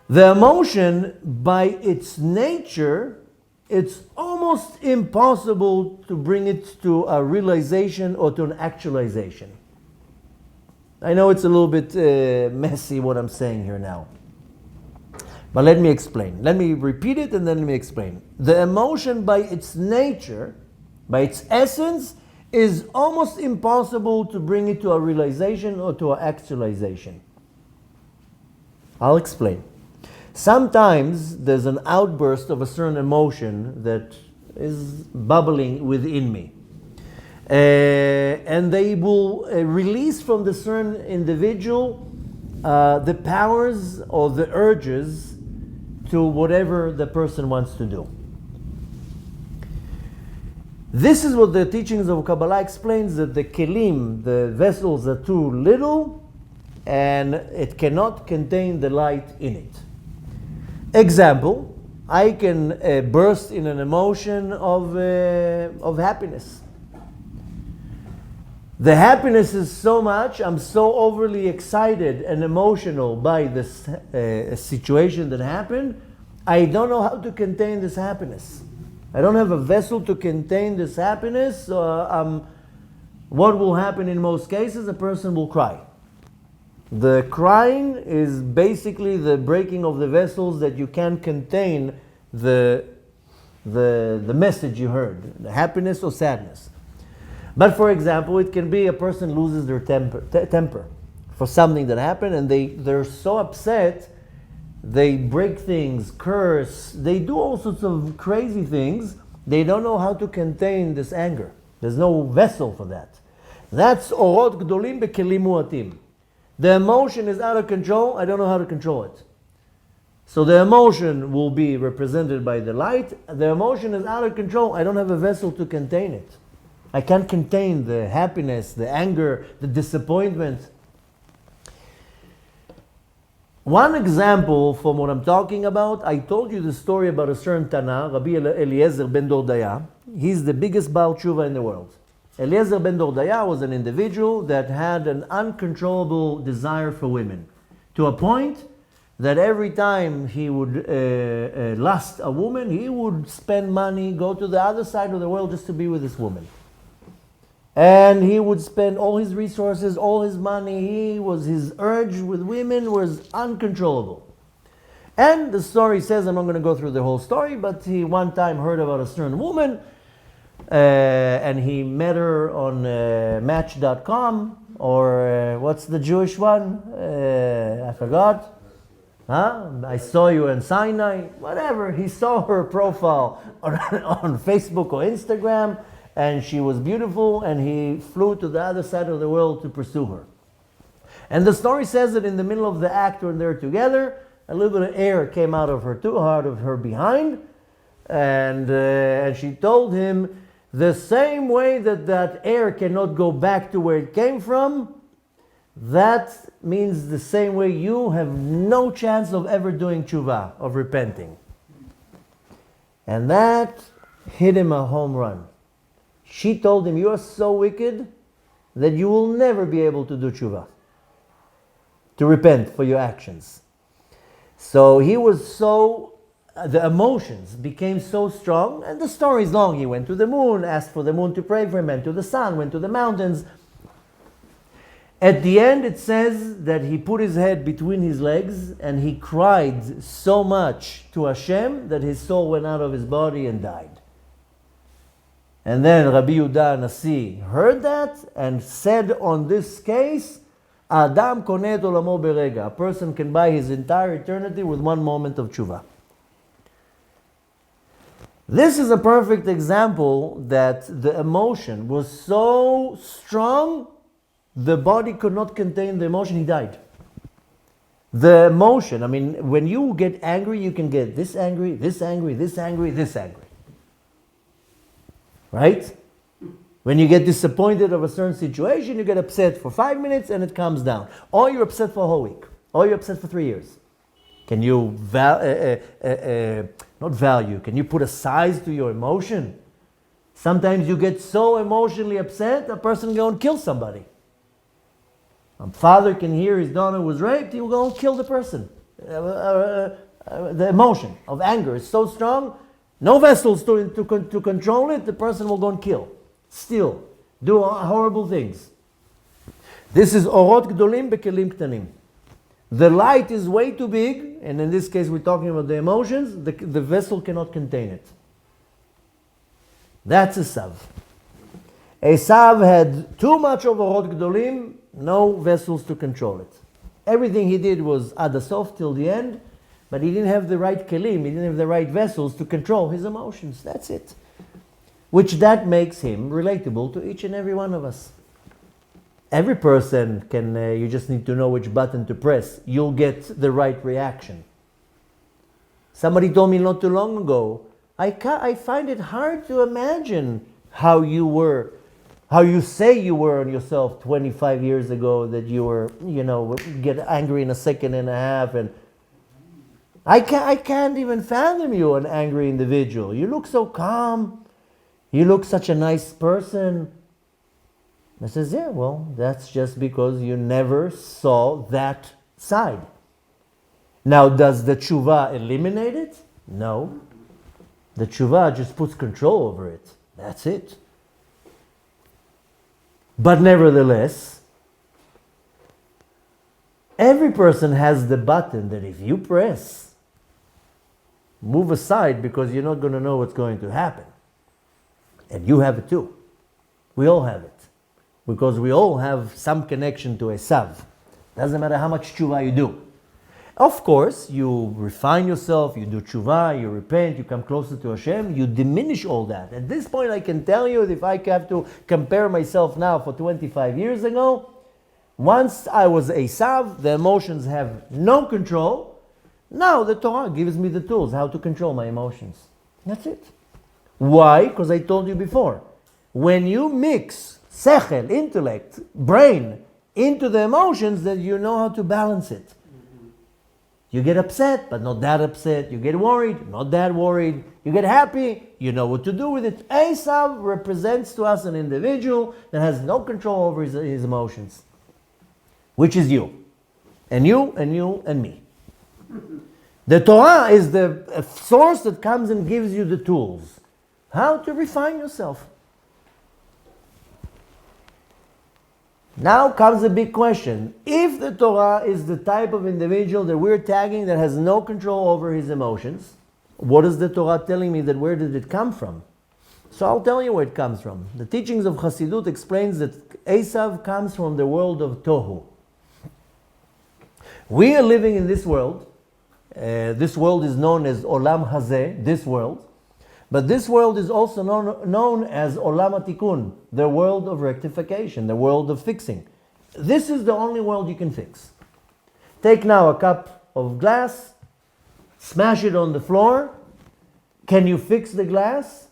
A: The emotion, by its nature, it's almost impossible to bring it to a realization or to an actualization. I know it's a little bit messy what I'm saying here now. But let me explain. Let me repeat it and then let me explain. The emotion by its nature, by its essence, is almost impossible to bring it to a realization or to an actualization. I'll explain. Sometimes there's an outburst of a certain emotion that is bubbling within me. And they will release from the certain individual the powers or the urges to whatever the person wants to do. This is what the teachings of Kabbalah explains, that the kelim, the vessels, are too little and it cannot contain the light in it. Example, I can burst in an emotion of happiness. The happiness is so much, I'm so overly excited and emotional by this situation that happened, I don't know how to contain this happiness. I don't have a vessel to contain this happiness. What will happen in most cases? A person will cry. The crying is basically the breaking of the vessels that you can't contain the message you heard, the happiness or sadness. But for example, it can be a person loses their temper for something that happened and they're so upset, they break things, curse, they do all sorts of crazy things. They don't know how to contain this anger. There's no vessel for that. That's orot gdolim bekelim muatim. The emotion is out of control, I don't know how to control it. So the emotion will be represented by the light. The emotion is out of control, I don't have a vessel to contain it. I can't contain the happiness, the anger, the disappointment. One example from what I'm talking about, I told you the story about a certain Tana, Rabbi Eliezer ben Dordaya. He's the biggest Baal Tshuva in the world. Eliezer ben Dordaya was an individual that had an uncontrollable desire for women, to a point that every time he would lust a woman, he would spend money, go to the other side of the world just to be with this woman. And he would spend all his resources, all his money. His urge with women was uncontrollable. And the story says, I'm not going to go through the whole story, but he one time heard about a certain woman, and he met her on Match.com, or what's the Jewish one? I forgot. I saw you in Sinai. Whatever. He saw her profile on Facebook or Instagram. and she was beautiful, and he flew to the other side of the world to pursue her. And the story says that in the middle of the act when they're together, a little bit of air came out of her behind, and she told him, the same way that air cannot go back to where it came from, that means the same way you have no chance of ever doing tshuva, of repenting. And that hit him a home run. She told him, you are so wicked that you will never be able to do tshuva, to repent for your actions. So he was the emotions became so strong, and the story is long. He went to the moon, asked for the moon to pray for him, went to the sun, went to the mountains. At the end, it says that he put his head between his legs and he cried so much to Hashem that his soul went out of his body and died. And then Rabbi Yehuda Nasi heard that and said on this case, Adam koneh et olamo berega. A person can buy his entire eternity with one moment of tshuva. This is a perfect example that the emotion was so strong, the body could not contain the emotion, he died. The emotion, I mean, when you get angry, you can get this angry, this angry, this angry, this angry. Right? When you get disappointed of a certain situation, you get upset for 5 minutes and it calms down. Or you're upset for a whole week. Or you're upset for 3 years. Can you not value, can you put a size to your emotion? Sometimes you get so emotionally upset, a person can go and kill somebody. A father can hear his daughter was raped, he will go and kill the person. The emotion of anger is so strong, no vessels to control it, the person will go and kill, steal, do horrible things. This is orot gdolim bekelim ktanim. The light is way too big, and in this case we're talking about the emotions, the vessel cannot contain it. That's Esav. Esav had too much of orot gdolim, no vessels to control it. Everything he did was ad hasof till the end, but he didn't have the right kelim, he didn't have the right vessels to control his emotions. That's it. Which that makes him relatable to each and every one of us. Every person can, you just need to know which button to press. You'll get the right reaction. Somebody told me not too long ago, I find it hard to imagine how you say you were on yourself 25 years ago, that you were, get angry in a second and a half. And I can't even fathom you, an angry individual. You look so calm. You look such a nice person. I says, yeah, well, that's just because you never saw that side. Now, does the tshuva eliminate it? No. The tshuva just puts control over it. That's it. But nevertheless, every person has the button that if you press, move aside because you're not going to know what's going to happen. And you have it too. We all have it. Because we all have some connection to Esav. Doesn't matter how much tshuva you do. Of course, you refine yourself, you do tshuva, you repent, you come closer to Hashem, you diminish all that. At this point, I can tell you, if I have to compare myself now for 25 years ago, once I was Esav, the emotions have no control. Now the Torah gives me the tools how to control my emotions. That's it. Why? Because I told you before. When you mix sechel, intellect, brain, into the emotions, that you know how to balance it. You get upset, but not that upset. You get worried, not that worried. You get happy, you know what to do with it. Esav represents to us an individual that has no control over his emotions, which is you. And you, and you, and me. The Torah is the source that comes and gives you the tools. How to refine yourself. Now comes a big question. If the Torah is the type of individual that we're tagging that has no control over his emotions, what is the Torah telling me that where did it come from? So I'll tell you where it comes from. The teachings of Chassidut explains that Esav comes from the world of Tohu. We are living in this world. This world is known as Olam Hazeh, this world. But this world is also known as Olam HaTikun, the world of rectification, the world of fixing. This is the only world you can fix. Take now a cup of glass, smash it on the floor. Can you fix the glass?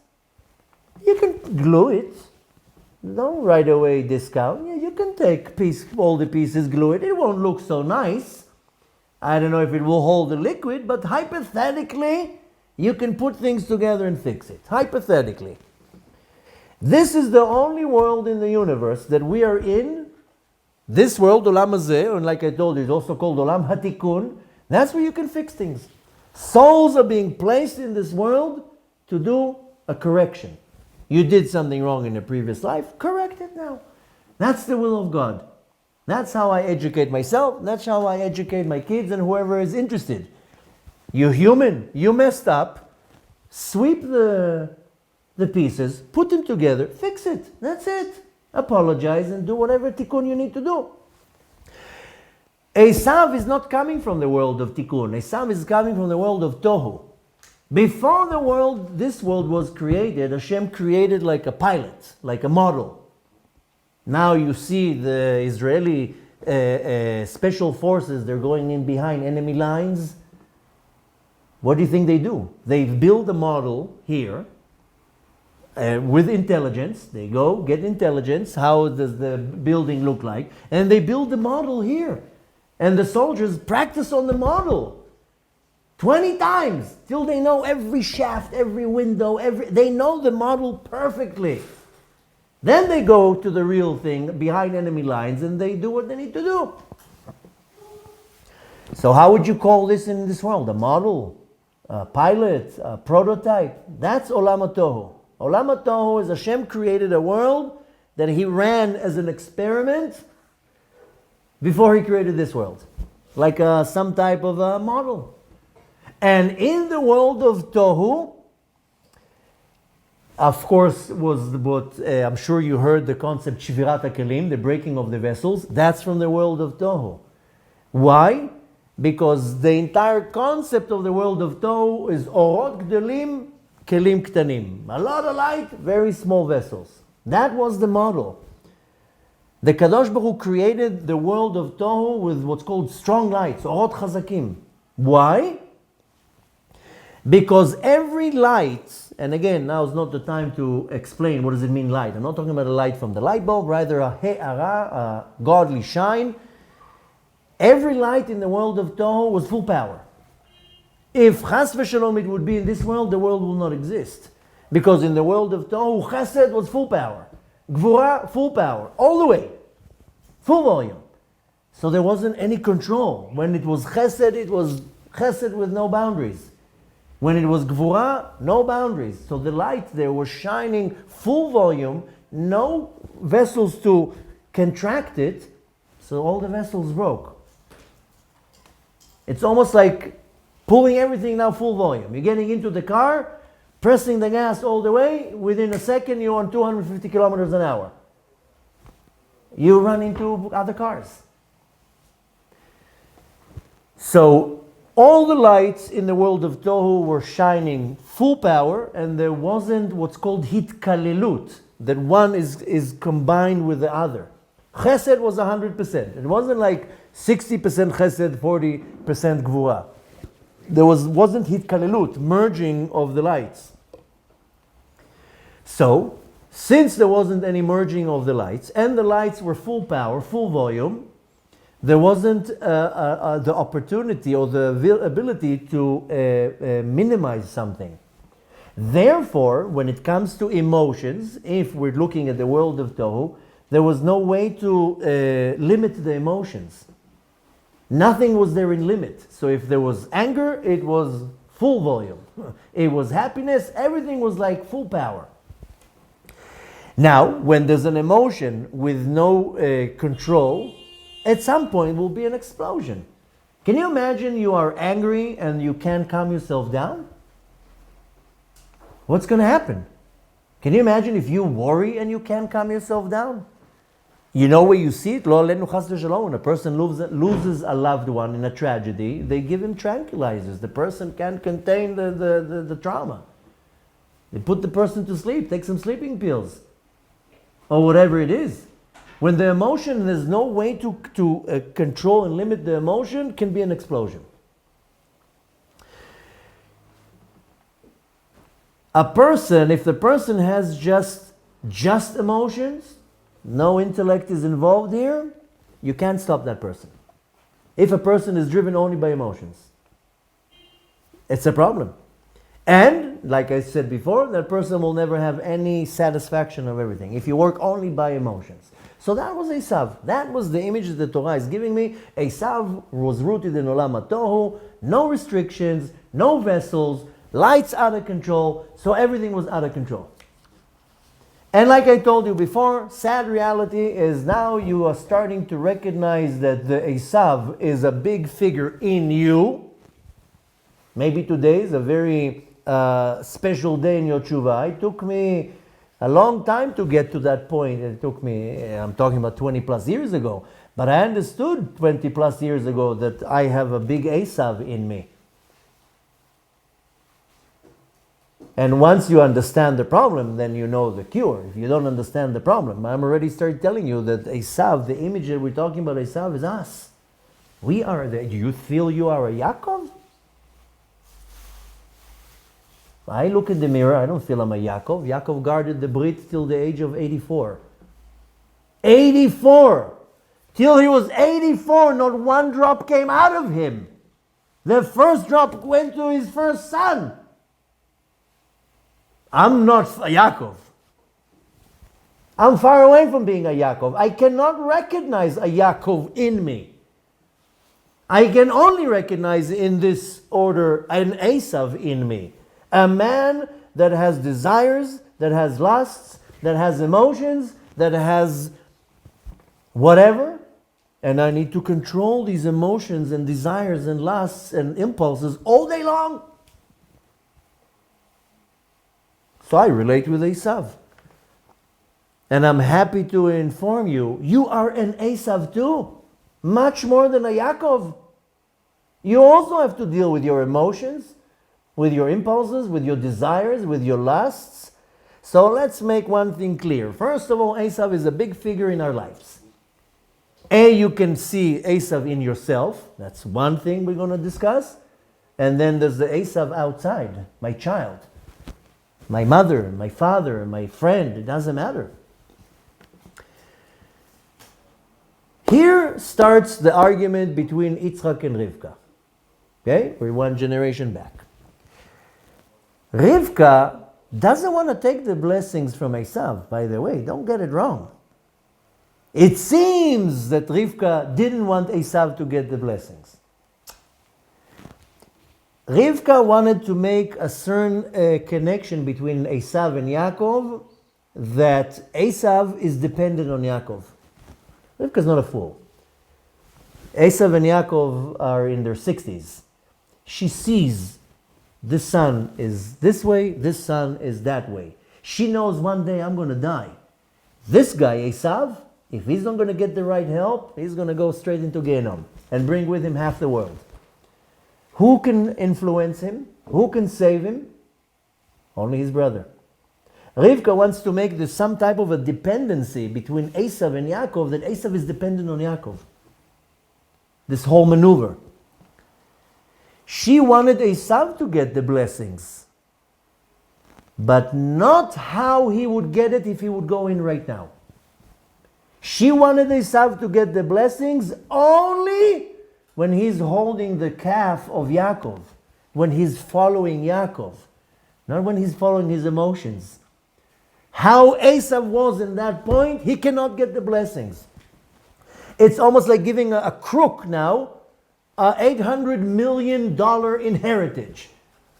A: You can glue it. Don't right away discount. You can take all the pieces, glue it. It won't look so nice. I don't know if it will hold the liquid, but hypothetically, you can put things together and fix it. Hypothetically. This is the only world in the universe that we are in. This world, Olam Hazeh, and like I told you, it's also called Olam HaTikun. That's where you can fix things. Souls are being placed in this world to do a correction. You did something wrong in a previous life, correct it now. That's the will of God. That's how I educate myself. That's how I educate my kids and whoever is interested. You're human. You messed up. Sweep the pieces, put them together, fix it. That's it. Apologize and do whatever tikkun you need to do. Esav is not coming from the world of tikkun. Esav is coming from the world of tohu. Before this world was created, Hashem created like a pilot, like a model. Now you see the Israeli special forces, they're going in behind enemy lines. What do you think they do? They build a model here with intelligence. They go, get intelligence. How does the building look like? And they build the model here. And the soldiers practice on the model 20 times till they know every shaft, every window, they know the model perfectly. Then they go to the real thing behind enemy lines and they do what they need to do. So how would you call this in this world? A model? A pilot? A prototype? That's Olam HaTohu. Olam HaTohu is Hashem created a world that He ran as an experiment before He created this world. Like some type of a model. And in the world of Tohu, of course, was what I'm sure you heard the concept Shvirat HaKelim, the breaking of the vessels. That's from the world of Tohu. Why? Because the entire concept of the world of Tohu is Orot Gdolim, Kelim Ktanim. A lot of light, very small vessels. That was the model. The Kadosh Baruch Hu created the world of Tohu with what's called strong lights, Orot Chazakim. Why? Because every light, and again, now is not the time to explain what does it mean light. I'm not talking about a light from the light bulb, rather a he'ara, a godly shine. Every light in the world of Tohu was full power. If Chas v'Shalom it would be in this world, the world will not exist. Because in the world of Tohu, Chesed was full power. Gvura, full power, all the way. Full volume. So there wasn't any control. When it was Chesed with no boundaries. When it was Gvura, no boundaries. So the light there was shining full volume, no vessels to contract it, so all the vessels broke. It's almost like pulling everything now full volume. You're getting into the car, pressing the gas all the way, within a second you're on 250 kilometers an hour. You run into other cars. So all the lights in the world of Tohu were shining full power, and there wasn't what's called hitkalelut, that one is combined with the other. Chesed was 100%. It wasn't like 60% chesed, 40% gvura. There wasn't hitkalelut, merging of the lights. So, since there wasn't any merging of the lights, and the lights were full power, full volume, there wasn't the opportunity or the ability to minimize something. Therefore, when it comes to emotions, if we're looking at the world of Tohu, there was no way to limit the emotions. Nothing was there in limit. So if there was anger, it was full volume. It was happiness, everything was like full power. Now, when there's an emotion with no control, at some point will be an explosion. Can you imagine you are angry and you can't calm yourself down? What's going to happen? Can you imagine if you worry and you can't calm yourself down? You know where you see it? Lo alenu chas v'shalom. When a person loses a loved one in a tragedy, they give him tranquilizers. The person can't contain the trauma. They put the person to sleep, take some sleeping pills, or whatever it is. When the emotion, there's no way to control and limit the emotion, can be an explosion. A person, if the person has just emotions, no intellect is involved here, you can't stop that person. If a person is driven only by emotions, it's a problem. And, like I said before, that person will never have any satisfaction of everything if you work only by emotions. So that was Esav. That was the image that the Torah is giving me. Esav was rooted in Olam HaTohu, no restrictions, no vessels, lights out of control, so everything was out of control. And like I told you before, sad reality is now you are starting to recognize that the Esav is a big figure in you. Maybe today is a very special day in your tshuva. It took me a long time to get to that point. It took me, I'm talking about 20 plus years ago, but I understood 20 plus years ago that I have a big Esav in me. And once you understand the problem, then you know the cure. If you don't understand the problem, I'm already started telling you that Esav, the image that we're talking about Esav is us. We are the, do you feel you are a Yaakov? I look in the mirror, I don't feel I'm a Yaakov. Yaakov guarded the Brit till the age of 84. 84! Till he was 84, not one drop came out of him. The first drop went to his first son. I'm not a Yaakov. I'm far away from being a Yaakov. I cannot recognize a Yaakov in me. I can only recognize in this order an Esav in me. A man that has desires, that has lusts, that has emotions, that has whatever. And I need to control these emotions and desires and lusts and impulses all day long. So I relate with Esav. And I'm happy to inform you, you are an Esav too. Much more than a Yaakov. You also have to deal with your emotions, with your impulses, with your desires, with your lusts. So let's make one thing clear. First of all, Esav is a big figure in our lives. You can see Esav in yourself. That's one thing we're going to discuss. And then there's the Esav outside, my child, my mother, my father, my friend. It doesn't matter. Here starts the argument between Yitzchak and Rivka. Okay, we're one generation back. Rivka doesn't want to take the blessings from Esav, by the way. Don't get it wrong. It seems that Rivka didn't want Esav to get the blessings. Rivka wanted to make a certain connection between Esav and Yaakov, that Esav is dependent on Yaakov. Rivka's not a fool. Esav and Yaakov are in their 60s. She sees this son is this way, this son is that way. She knows one day I'm going to die. This guy, Esav, if he's not going to get the right help, he's going to go straight into Gehenom and bring with him half the world. Who can influence him? Who can save him? Only his brother. Rivka wants to make this some type of a dependency between Esav and Yaakov, that Esav is dependent on Yaakov. This whole maneuver. She wanted Esav to get the blessings, but not how he would get it if he would go in right now. She wanted Esav to get the blessings only when he's holding the calf of Yaakov, when he's following Yaakov, not when he's following his emotions. How Esav was in that point, he cannot get the blessings. It's almost like giving a crook now $800 million inheritance.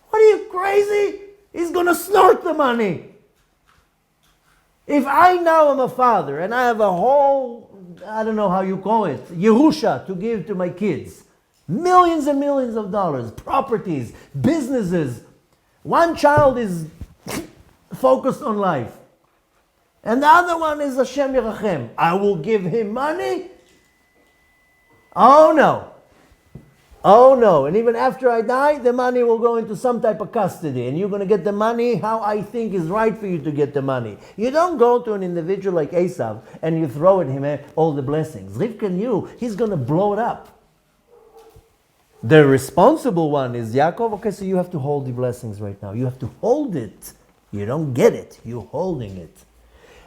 A: What are you, crazy? He's going to snort the money. If I now am a father and I have a whole, I don't know how you call it, Yerusha to give to my kids, millions and millions of dollars, properties, businesses. One child is focused on life. And the other one is Hashem Yerachem. I will give him money? Oh no. Oh no, and even after I die, the money will go into some type of custody, and you're going to get the money how I think is right for you to get the money. You don't go to an individual like Esav and you throw at him all the blessings. Rivka knew he's going to blow it up. The responsible one is Yaakov. Okay, so you have to hold the blessings right now. You have to hold it. You don't get it. You're holding it.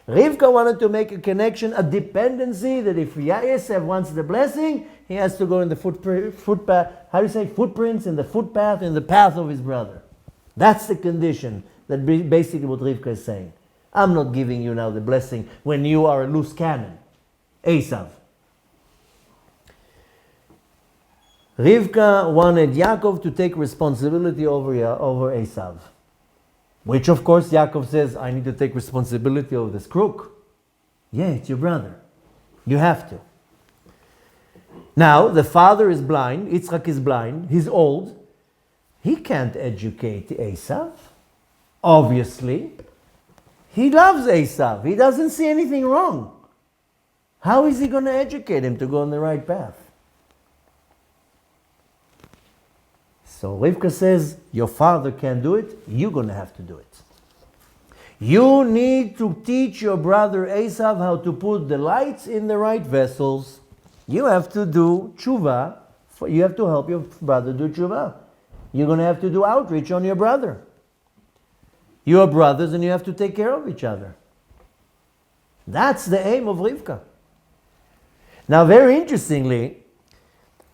A: Rivka wanted to make a connection, a dependency, that if Esav wants the blessing, he has to go in the footpath. How do you say footprints? In the footpath, in the path of his brother. That's the condition. That basically what Rivka is saying. I'm not giving you now the blessing when you are a loose cannon. Esav. Rivka wanted Yaakov to take responsibility over Esav. Which of course Yaakov says, I need to take responsibility over this crook. Yeah, it's your brother. You have to. Now, the father is blind. Yitzchak is blind. He's old. He can't educate Esav. Obviously. He loves Esav. He doesn't see anything wrong. How is he going to educate him to go on the right path? So Rivka says, your father can't do it, you're going to have to do it. You need to teach your brother Esav how to put the lights in the right vessels. You have to do tshuva. You have to help your brother do tshuva. You're going to have to do outreach on your brother. You are brothers and you have to take care of each other. That's the aim of Rivka. Now, very interestingly,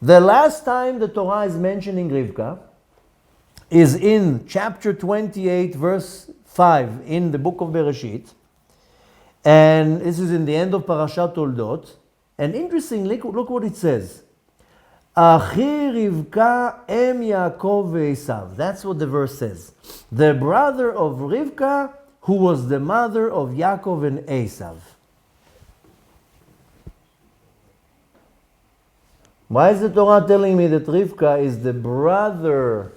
A: the last time the Torah is mentioning Rivka is in chapter 28, verse 5 in the book of Bereshit. And this is in the end of Parashat Toldot. And interestingly, look what it says. Achi Rivka em Yaakov ve'Esav. That's what the verse says. The brother of Rivka, who was the mother of Yaakov and Esav. Why is the Torah telling me that Rivka is the brother,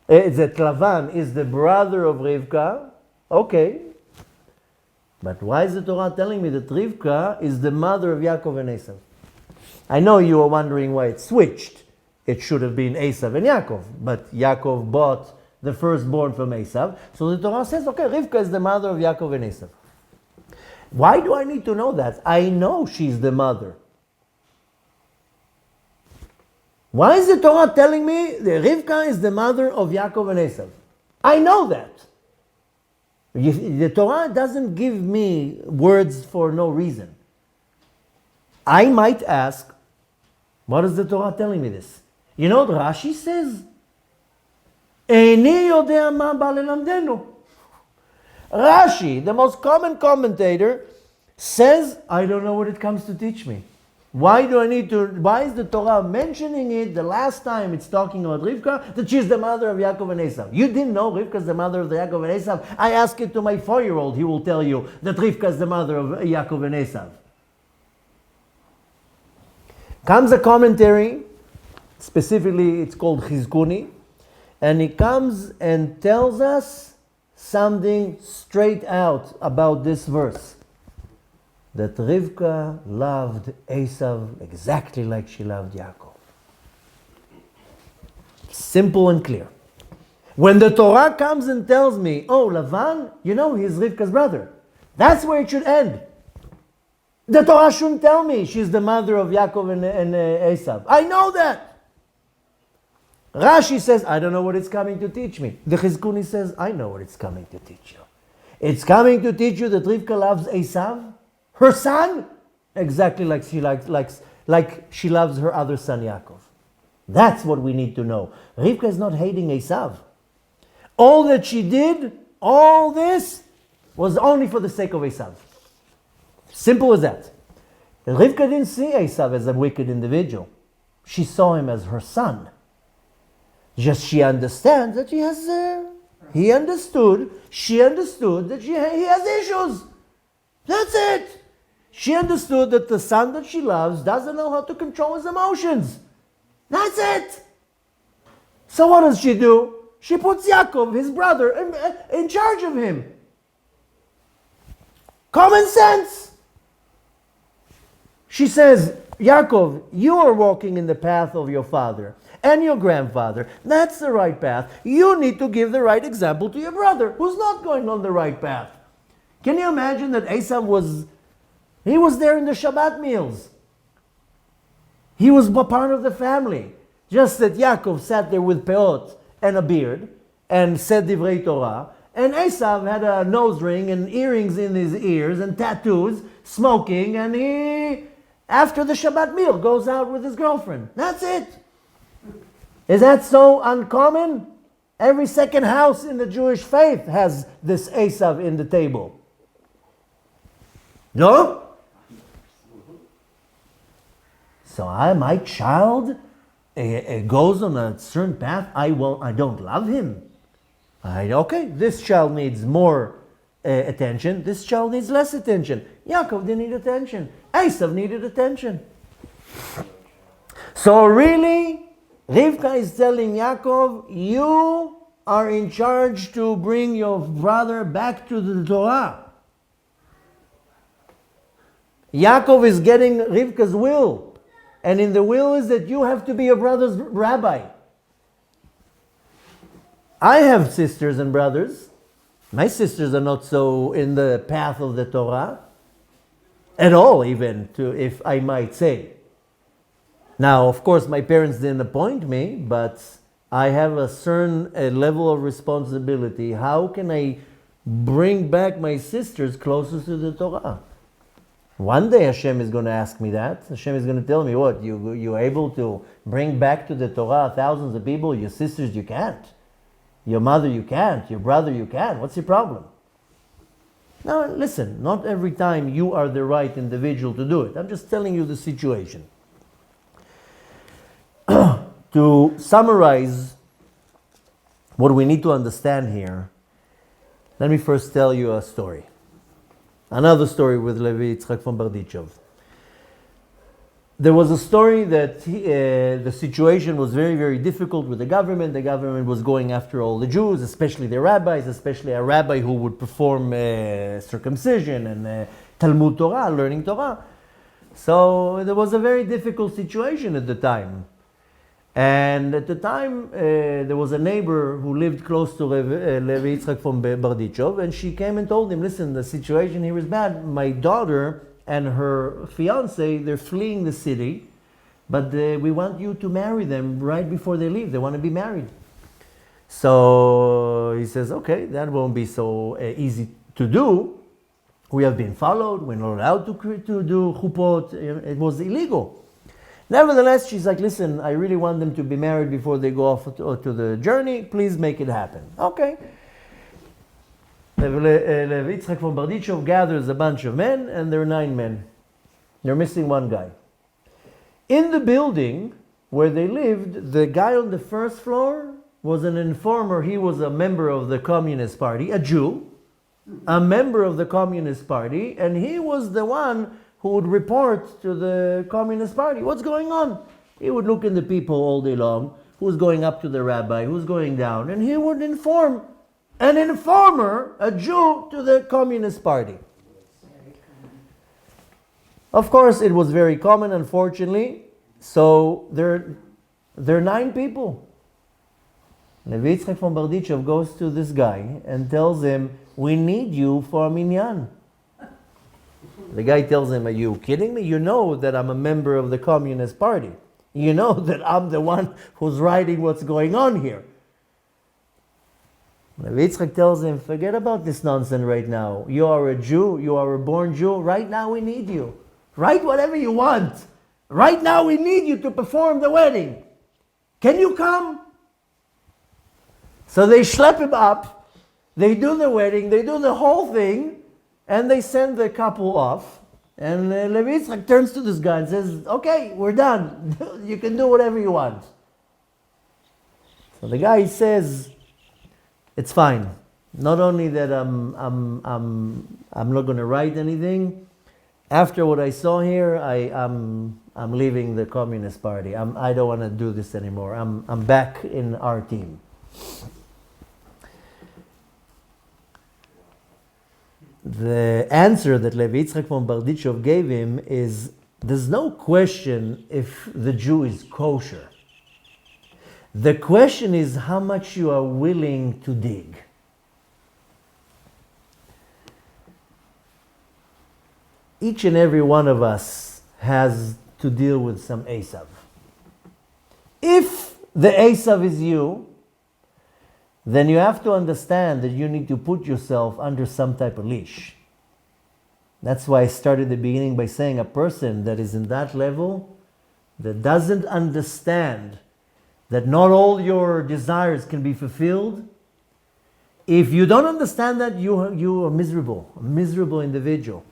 A: that Lavan is the brother of Rivka? Okay. But why is the Torah telling me that Rivka is the mother of Yaakov and Esav? I know you are wondering why it switched. It should have been Esav and Yaakov, but Yaakov bought the firstborn from Esav. So the Torah says, okay, Rivka is the mother of Yaakov and Esav. Why do I need to know that? I know she's the mother. Why is the Torah telling me that Rivka is the mother of Yaakov and Esav? I know that. The Torah doesn't give me words for no reason. I might ask, what is the Torah telling me this? You know what Rashi says? Eini yodea ma ba lelamdenu. Rashi, the most common commentator, says, I don't know what it comes to teach me. Why is the Torah mentioning it the last time it's talking about Rivka, that she's the mother of Yaakov and Esav? You didn't know Rivka is the mother of Yaakov and Esav? I ask it to my 4-year-old, he will tell you that Rivka is the mother of Yaakov and Esav. Comes a commentary, specifically it's called Chizkuni, and he comes and tells us something straight out about this verse. That Rivka loved Esav exactly like she loved Yaakov. Simple and clear. When the Torah comes and tells me, oh, Lavan, you know, he's Rivka's brother. That's where it should end. The Torah shouldn't tell me she's the mother of Yaakov and Esav. I know that. Rashi says, I don't know what it's coming to teach me. The Chizkuni says, I know what it's coming to teach you. It's coming to teach you that Rivka loves Esav, her son, exactly like she loves her other son Yaakov. That's what we need to know. Rivka is not hating Esav. All that she did, all this, was only for the sake of Esav. Simple as that. And Rivka didn't see Esav as a wicked individual. She saw him as her son. Just she understands that she understood that he has issues. That's it. She understood that the son that she loves doesn't know how to control his emotions. That's it. So what does she do? She puts Yaakov, his brother, in charge of him. Common sense. She says, Yaakov, you are walking in the path of your father and your grandfather. That's the right path. You need to give the right example to your brother who's not going on the right path. Can you imagine that Esav was there in the Shabbat meals? He was a part of the family. Just that Yaakov sat there with peot and a beard and said Divrei Torah, and Esav had a nose ring and earrings in his ears and tattoos, smoking, and he, after the Shabbat meal, goes out with his girlfriend. That's it. Is that so uncommon? Every second house in the Jewish faith has this Esav in the table. No? So my child goes on a certain path. I don't love him. Okay, this child needs more attention. This child needs less attention. Yaakov didn't need attention. Esav needed attention. So really, Rivka is telling Yaakov, you are in charge to bring your brother back to the Torah. Yaakov is getting Rivka's will. And in the will is that you have to be your brother's rabbi. I have sisters and brothers. My sisters are not so in the path of the Torah. At all, even, if I might say. Now, of course, my parents didn't appoint me, but I have a certain level of responsibility. How can I bring back my sisters closer to the Torah? One day Hashem is going to ask me that. Hashem is going to tell me, what, you're able to bring back to the Torah thousands of people? Your sisters, you can't. Your mother, you can't. Your brother, you can. What's your problem? Now, listen, not every time you are the right individual to do it. I'm just telling you the situation. To summarize what we need to understand here, let me first tell you a story. Another story with Levi Yitzchak from Berdichov. There was a story that the situation was very, very difficult with the government. The government was going after all the Jews, especially the rabbis, especially a rabbi who would perform circumcision and Talmud Torah, learning Torah. So there was a very difficult situation at the time. And at the time, there was a neighbor who lived close to Levi Yitzchak from Berdichov, and she came and told him, listen, the situation here is bad. My daughter and her fiance, they're fleeing the city, but we want you to marry them right before they leave. They want to be married. So he says, okay, that won't be so easy to do. We have been followed. We're not allowed to do chupot. It was illegal. Nevertheless, she's like, listen, I really want them to be married before they go off to the journey. Please make it happen. Okay. Levi Yitzchak from Berdichov gathers a bunch of men, and there are 9 men. They're missing one guy. In the building where they lived, the guy on the first floor was an informer. He was a member of the Communist Party, a Jew, a member of the Communist Party, and he was the one who would report to the Communist Party. What's going on? He would look in the people all day long, who's going up to the rabbi, who's going down, and he would inform an informer, a Jew, to the Communist Party. Of course, it was very common, unfortunately. So there are 9 people. Levi Yitzchak from Berdichov goes to this guy and tells him, we need you for a minyan. The guy tells him, are you kidding me? You know that I'm a member of the Communist Party. You know that I'm the one who's writing what's going on here. Rabbi Yitzchak tells him, forget about this nonsense right now. You are a Jew. You are a born Jew. Right now we need you. Write whatever you want. Right now we need you to perform the wedding. Can you come? So they schlep him up. They do the wedding. They do the whole thing. And they send the couple off. And Levi Yitzchak turns to this guy and says, okay, we're done. You can do whatever you want. So the guy says, it's fine. Not only that I'm not going to write anything. After what I saw here, I'm leaving the Communist Party. I don't want to do this anymore. I'm back in our team. The answer that Levi Yitzchak from Berdichov gave him is There's no question if the Jew is kosher. The question is how much you are willing to dig. Each and every one of us has to deal with some Esav. If the Esav is you, then you have to understand that you need to put yourself under some type of leash. That's why I started the beginning by saying a person that is in that level, that doesn't understand that not all your desires can be fulfilled, if you don't understand that, you are miserable, a miserable individual.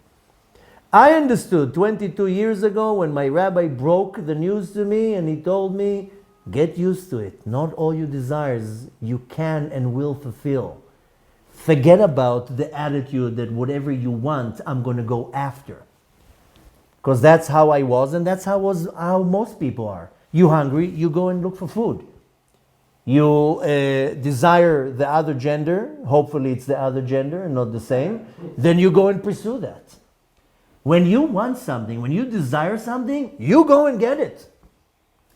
A: I understood 22 years ago when my rabbi broke the news to me and he told me, get used to it. Not all your desires you can and will fulfill. Forget about the attitude that whatever you want, I'm going to go after. Because that's how I was, and that's how most people are. You hungry, you go and look for food. You desire the other gender, hopefully it's the other gender and not the same, then you go and pursue that. When you want something, when you desire something, you go and get it.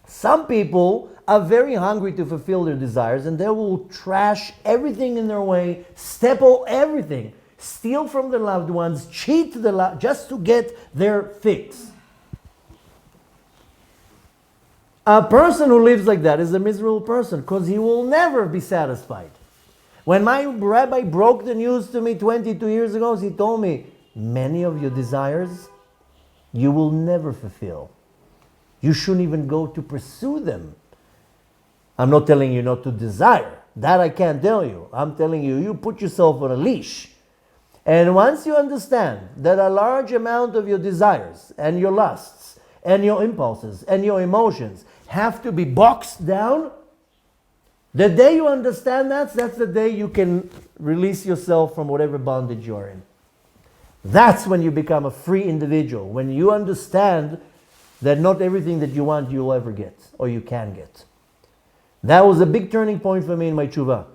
A: Some people are very hungry to fulfill their desires and they will trash everything in their way, step on everything, steal from their loved ones, cheat just to get their fix. A person who lives like that is a miserable person because he will never be satisfied. When my rabbi broke the news to me 22 years ago, he told me, many of your desires you will never fulfill. You shouldn't even go to pursue them. I'm not telling you not to desire. That I can't tell you. I'm telling you, you put yourself on a leash. And once you understand that a large amount of your desires and your lusts and your impulses and your emotions have to be boxed down, the day you understand that, that's the day you can release yourself from whatever bondage you're in. That's when you become a free individual. When you understand that not everything that you want you'll ever get or you can get. That was a big turning point for me in my tshuva.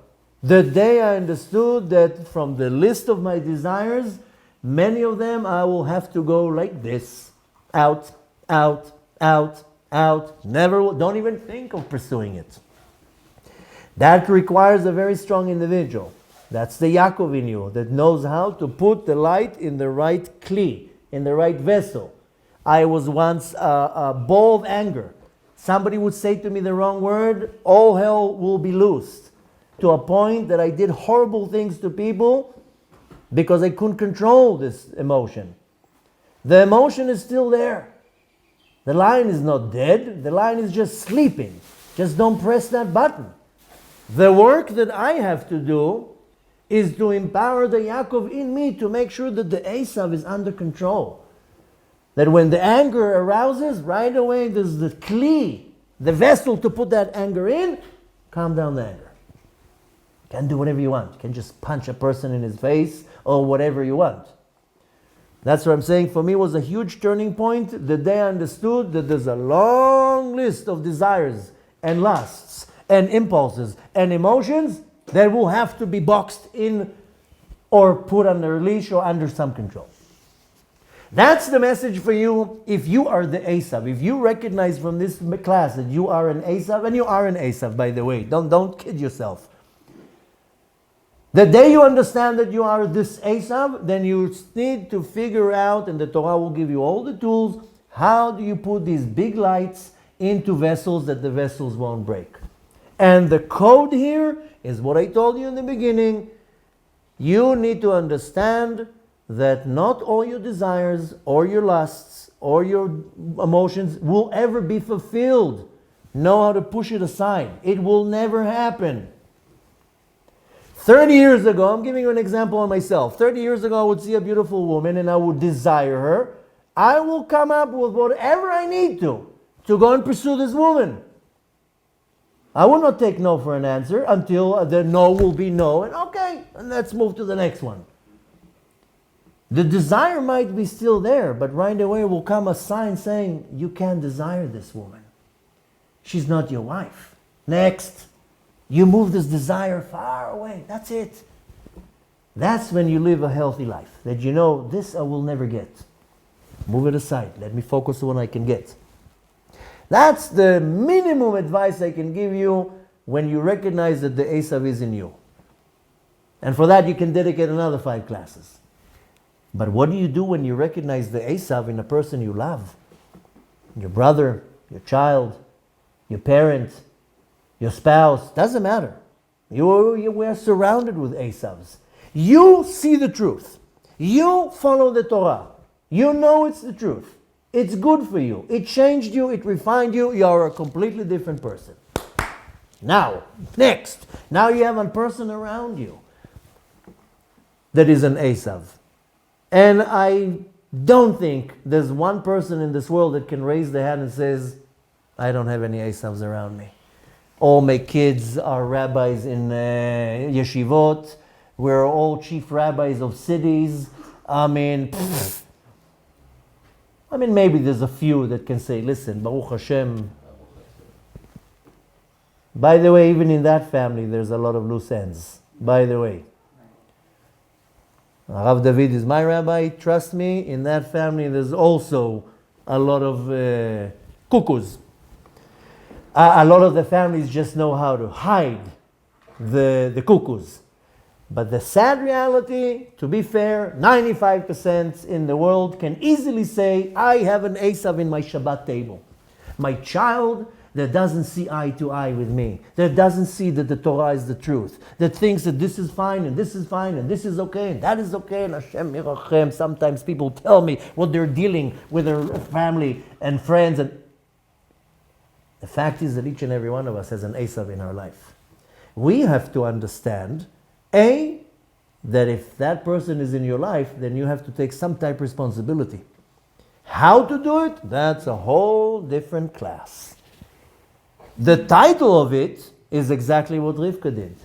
A: The day I understood that from the list of my desires, many of them I will have to go like this. Out, out, out, out. Never, don't even think of pursuing it. That requires a very strong individual. That's the Yaakov in you that knows how to put the light in the right kli, in the right vessel. I was once a ball of anger. Somebody would say to me the wrong word, all hell will be loosed. To a point that I did horrible things to people because I couldn't control this emotion. The emotion is still there. The lion is not dead. The lion is just sleeping. Just don't press that button. The work that I have to do is to empower the Yaakov in me to make sure that the Esav is under control. That when the anger arouses, right away there's the kli, the vessel to put that anger in, calm down the anger. You can do whatever you want. You can just punch a person in his face or whatever you want. That's what I'm saying. For me, it was a huge turning point the day I understood that there's a long list of desires and lusts and impulses and emotions that will have to be boxed in or put under a leash or under some control. That's the message for you if you are the Esav. If you recognize from this class that you are an Esav, and you are an Esav, by the way, don't kid yourself. The day you understand that you are this Esav, then you need to figure out, and the Torah will give you all the tools, how do you put these big lights into vessels that the vessels won't break. And the code here is what I told you in the beginning. You need to understand that not all your desires or your lusts or your emotions will ever be fulfilled. Know how to push it aside. It will never happen. 30 years ago, I'm giving you an example on myself. 30 years ago, I would see a beautiful woman and I would desire her. I will come up with whatever I need to go and pursue this woman. I will not take no for an answer until the no will be no, and okay, and let's move to the next one. The desire might be still there, but right away will come a sign saying, you can't desire this woman. She's not your wife. Next. You move this desire far away. That's it. That's when you live a healthy life. That you know, this I will never get. Move it aside. Let me focus on what I can get. That's the minimum advice I can give you when you recognize that the Esav is in you. And for that you can dedicate another 5 classes. But what do you do when you recognize the Esav in a person you love? Your brother, your child, your parent, your spouse, doesn't matter. We are surrounded with Esavs. You see the truth. You follow the Torah. You know it's the truth. It's good for you. It changed you. It refined you. You are a completely different person. Now, next. Now you have a person around you that is an Esav. And I don't think there's one person in this world that can raise their hand and says, I don't have any Esavs around me. All my kids are rabbis in yeshivot. We're all chief rabbis of cities. Maybe there's a few that can say, listen, Baruch Hashem. By the way, even in that family, there's a lot of loose ends. By the way. Rav David is my rabbi. Trust me, in that family, there's also a lot of cuckoos. A lot of the families just know how to hide the cuckoos. But the sad reality, to be fair, 95% in the world can easily say, I have an Esav in my Shabbat table. My child that doesn't see eye to eye with me, that doesn't see that the Torah is the truth, that thinks that this is fine and this is fine and this is okay and that is okay and Hashem mirachem. Sometimes people tell me what they're dealing with their family and friends. And the fact is that each and every one of us has an Esav in our life. We have to understand that if that person is in your life, then you have to take some type of responsibility. How to do it? That's a whole different class. The title of it is exactly what Rivka did.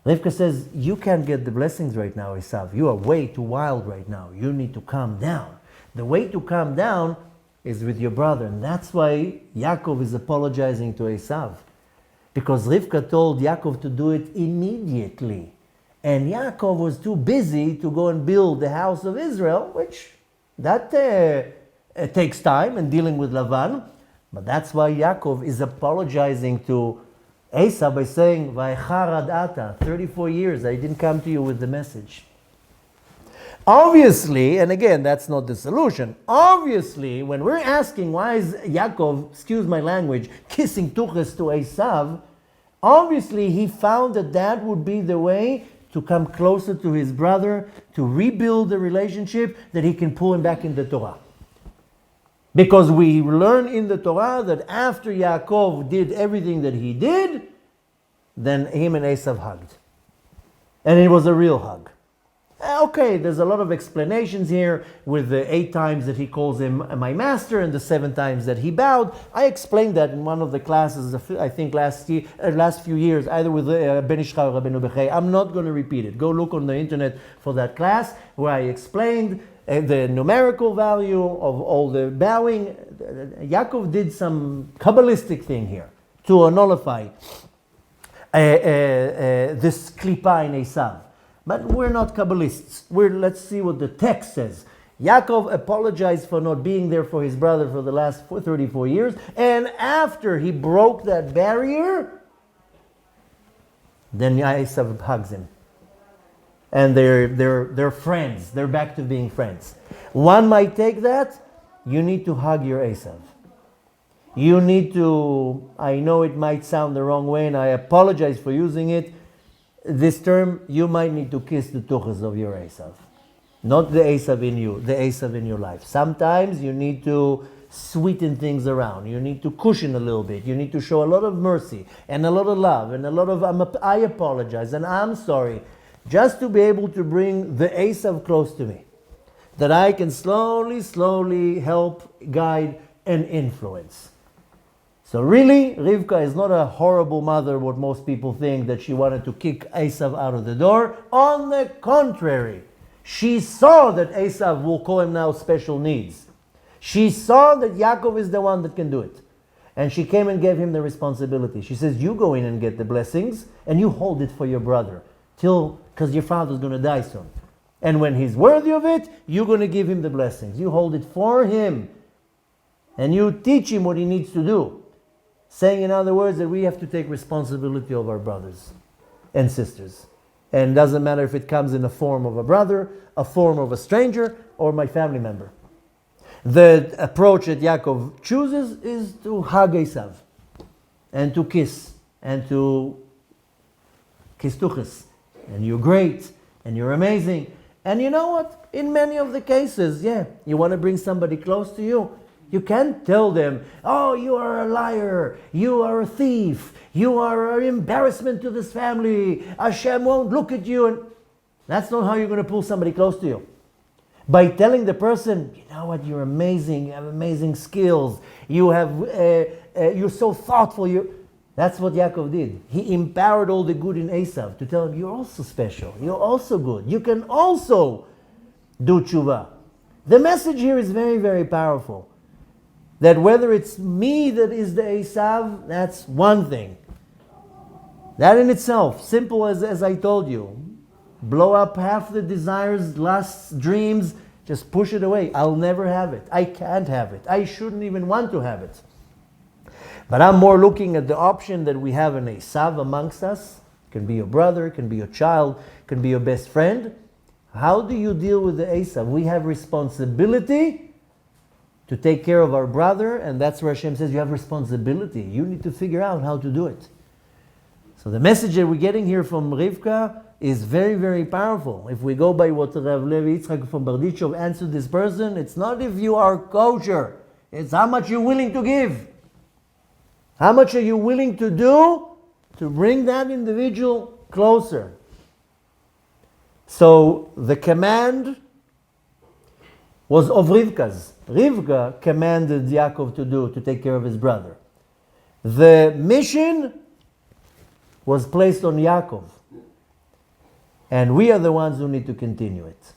A: Rivka says, you can't get the blessings right now, Esav. You are way too wild right now. You need to calm down. The way to calm down is with your brother. And that's why Yaakov is apologizing to Esav. Because Rivka told Yaakov to do it immediately. And Yaakov was too busy to go and build the house of Israel, which that takes time and dealing with Lavan. But that's why Yaakov is apologizing to Esav by saying, Vaychar ata, 34 years, I didn't come to you with the message. Obviously, and again, that's not the solution. Obviously, when we're asking why is Yaakov, excuse my language, kissing tuches to Esav, obviously he found that that would be the way to come closer to his brother, to rebuild the relationship, that he can pull him back in the Torah. Because we learn in the Torah that after Yaakov did everything that he did, then him and Esav hugged. And it was a real hug. Okay, there's a lot of explanations here with the 8 times that he calls him my master and the 7 times that he bowed. I explained that in one of the classes, I think last few years, either with Ben Ishcha or Rabbeinu Bechei. I'm not going to repeat it. Go look on the internet for that class where I explained the numerical value of all the bowing. Yaakov did some Kabbalistic thing here to nullify this klipa in Esav. But we're not Kabbalists. Let's see what the text says. Yaakov apologized for not being there for his brother for the last 34 years. And after he broke that barrier, then Esav hugs him. And they're friends. They're back to being friends. One might take that. You need to hug your Esav. You need to, I know it might sound the wrong way, and I apologize for using it. This term, you might need to kiss the tuchas of your Esav. Not the Esav in you, the Esav in your life. Sometimes you need to sweeten things around. You need to cushion a little bit. You need to show a lot of mercy and a lot of love and a lot of I apologize and I'm sorry. Just to be able to bring the Esav close to me. That I can slowly help, guide, and influence. So really, Rivka is not a horrible mother, what most people think, that she wanted to kick Esav out of the door. On the contrary, she saw that Esav will call him now special needs. She saw that Yaakov is the one that can do it. And she came and gave him the responsibility. She says, you go in and get the blessings, and you hold it for your brother, because your father's going to die soon. And when he's worthy of it, you're going to give him the blessings. You hold it for him. And you teach him what he needs to do. Saying, in other words, that we have to take responsibility of our brothers and sisters. And it doesn't matter if it comes in the form of a brother, a form of a stranger, or my family member. The approach that Yaakov chooses is to hug Esav. And to kiss. And to kiss tuchis. And you're great. And you're amazing. And you know what? In many of the cases, you want to bring somebody close to you. You can't tell them, oh, you are a liar, you are a thief, you are an embarrassment to this family, Hashem won't look at you. And that's not how you're going to pull somebody close to you. By telling the person, you know what, you're amazing, you have amazing skills, you're so thoughtful. That's what Yaakov did. He empowered all the good in Esav to tell him, you're also special, you're also good, you can also do tshuva. The message here is very, very powerful. That whether it's me that is the Esav, that's one thing. That in itself, simple as I told you. Blow up half the desires, lusts, dreams, just push it away. I'll never have it. I can't have it. I shouldn't even want to have it. But I'm more looking at the option that we have an Esav amongst us. It can be your brother, it can be your child, it can be your best friend. How do you deal with the Esav? We have responsibility to take care of our brother, and that's where Hashem says you have responsibility. You need to figure out how to do it. So the message that we're getting here from Rivka is very, very powerful. If we go by what Rav Levi Yitzchak from Berditchev answered this person, it's not if you are kosher, it's how much you're willing to give. How much are you willing to do to bring that individual closer? So the command was of Rivka's. Rivka commanded Yaakov to take care of his brother. The mission was placed on Yaakov. And we are the ones who need to continue it.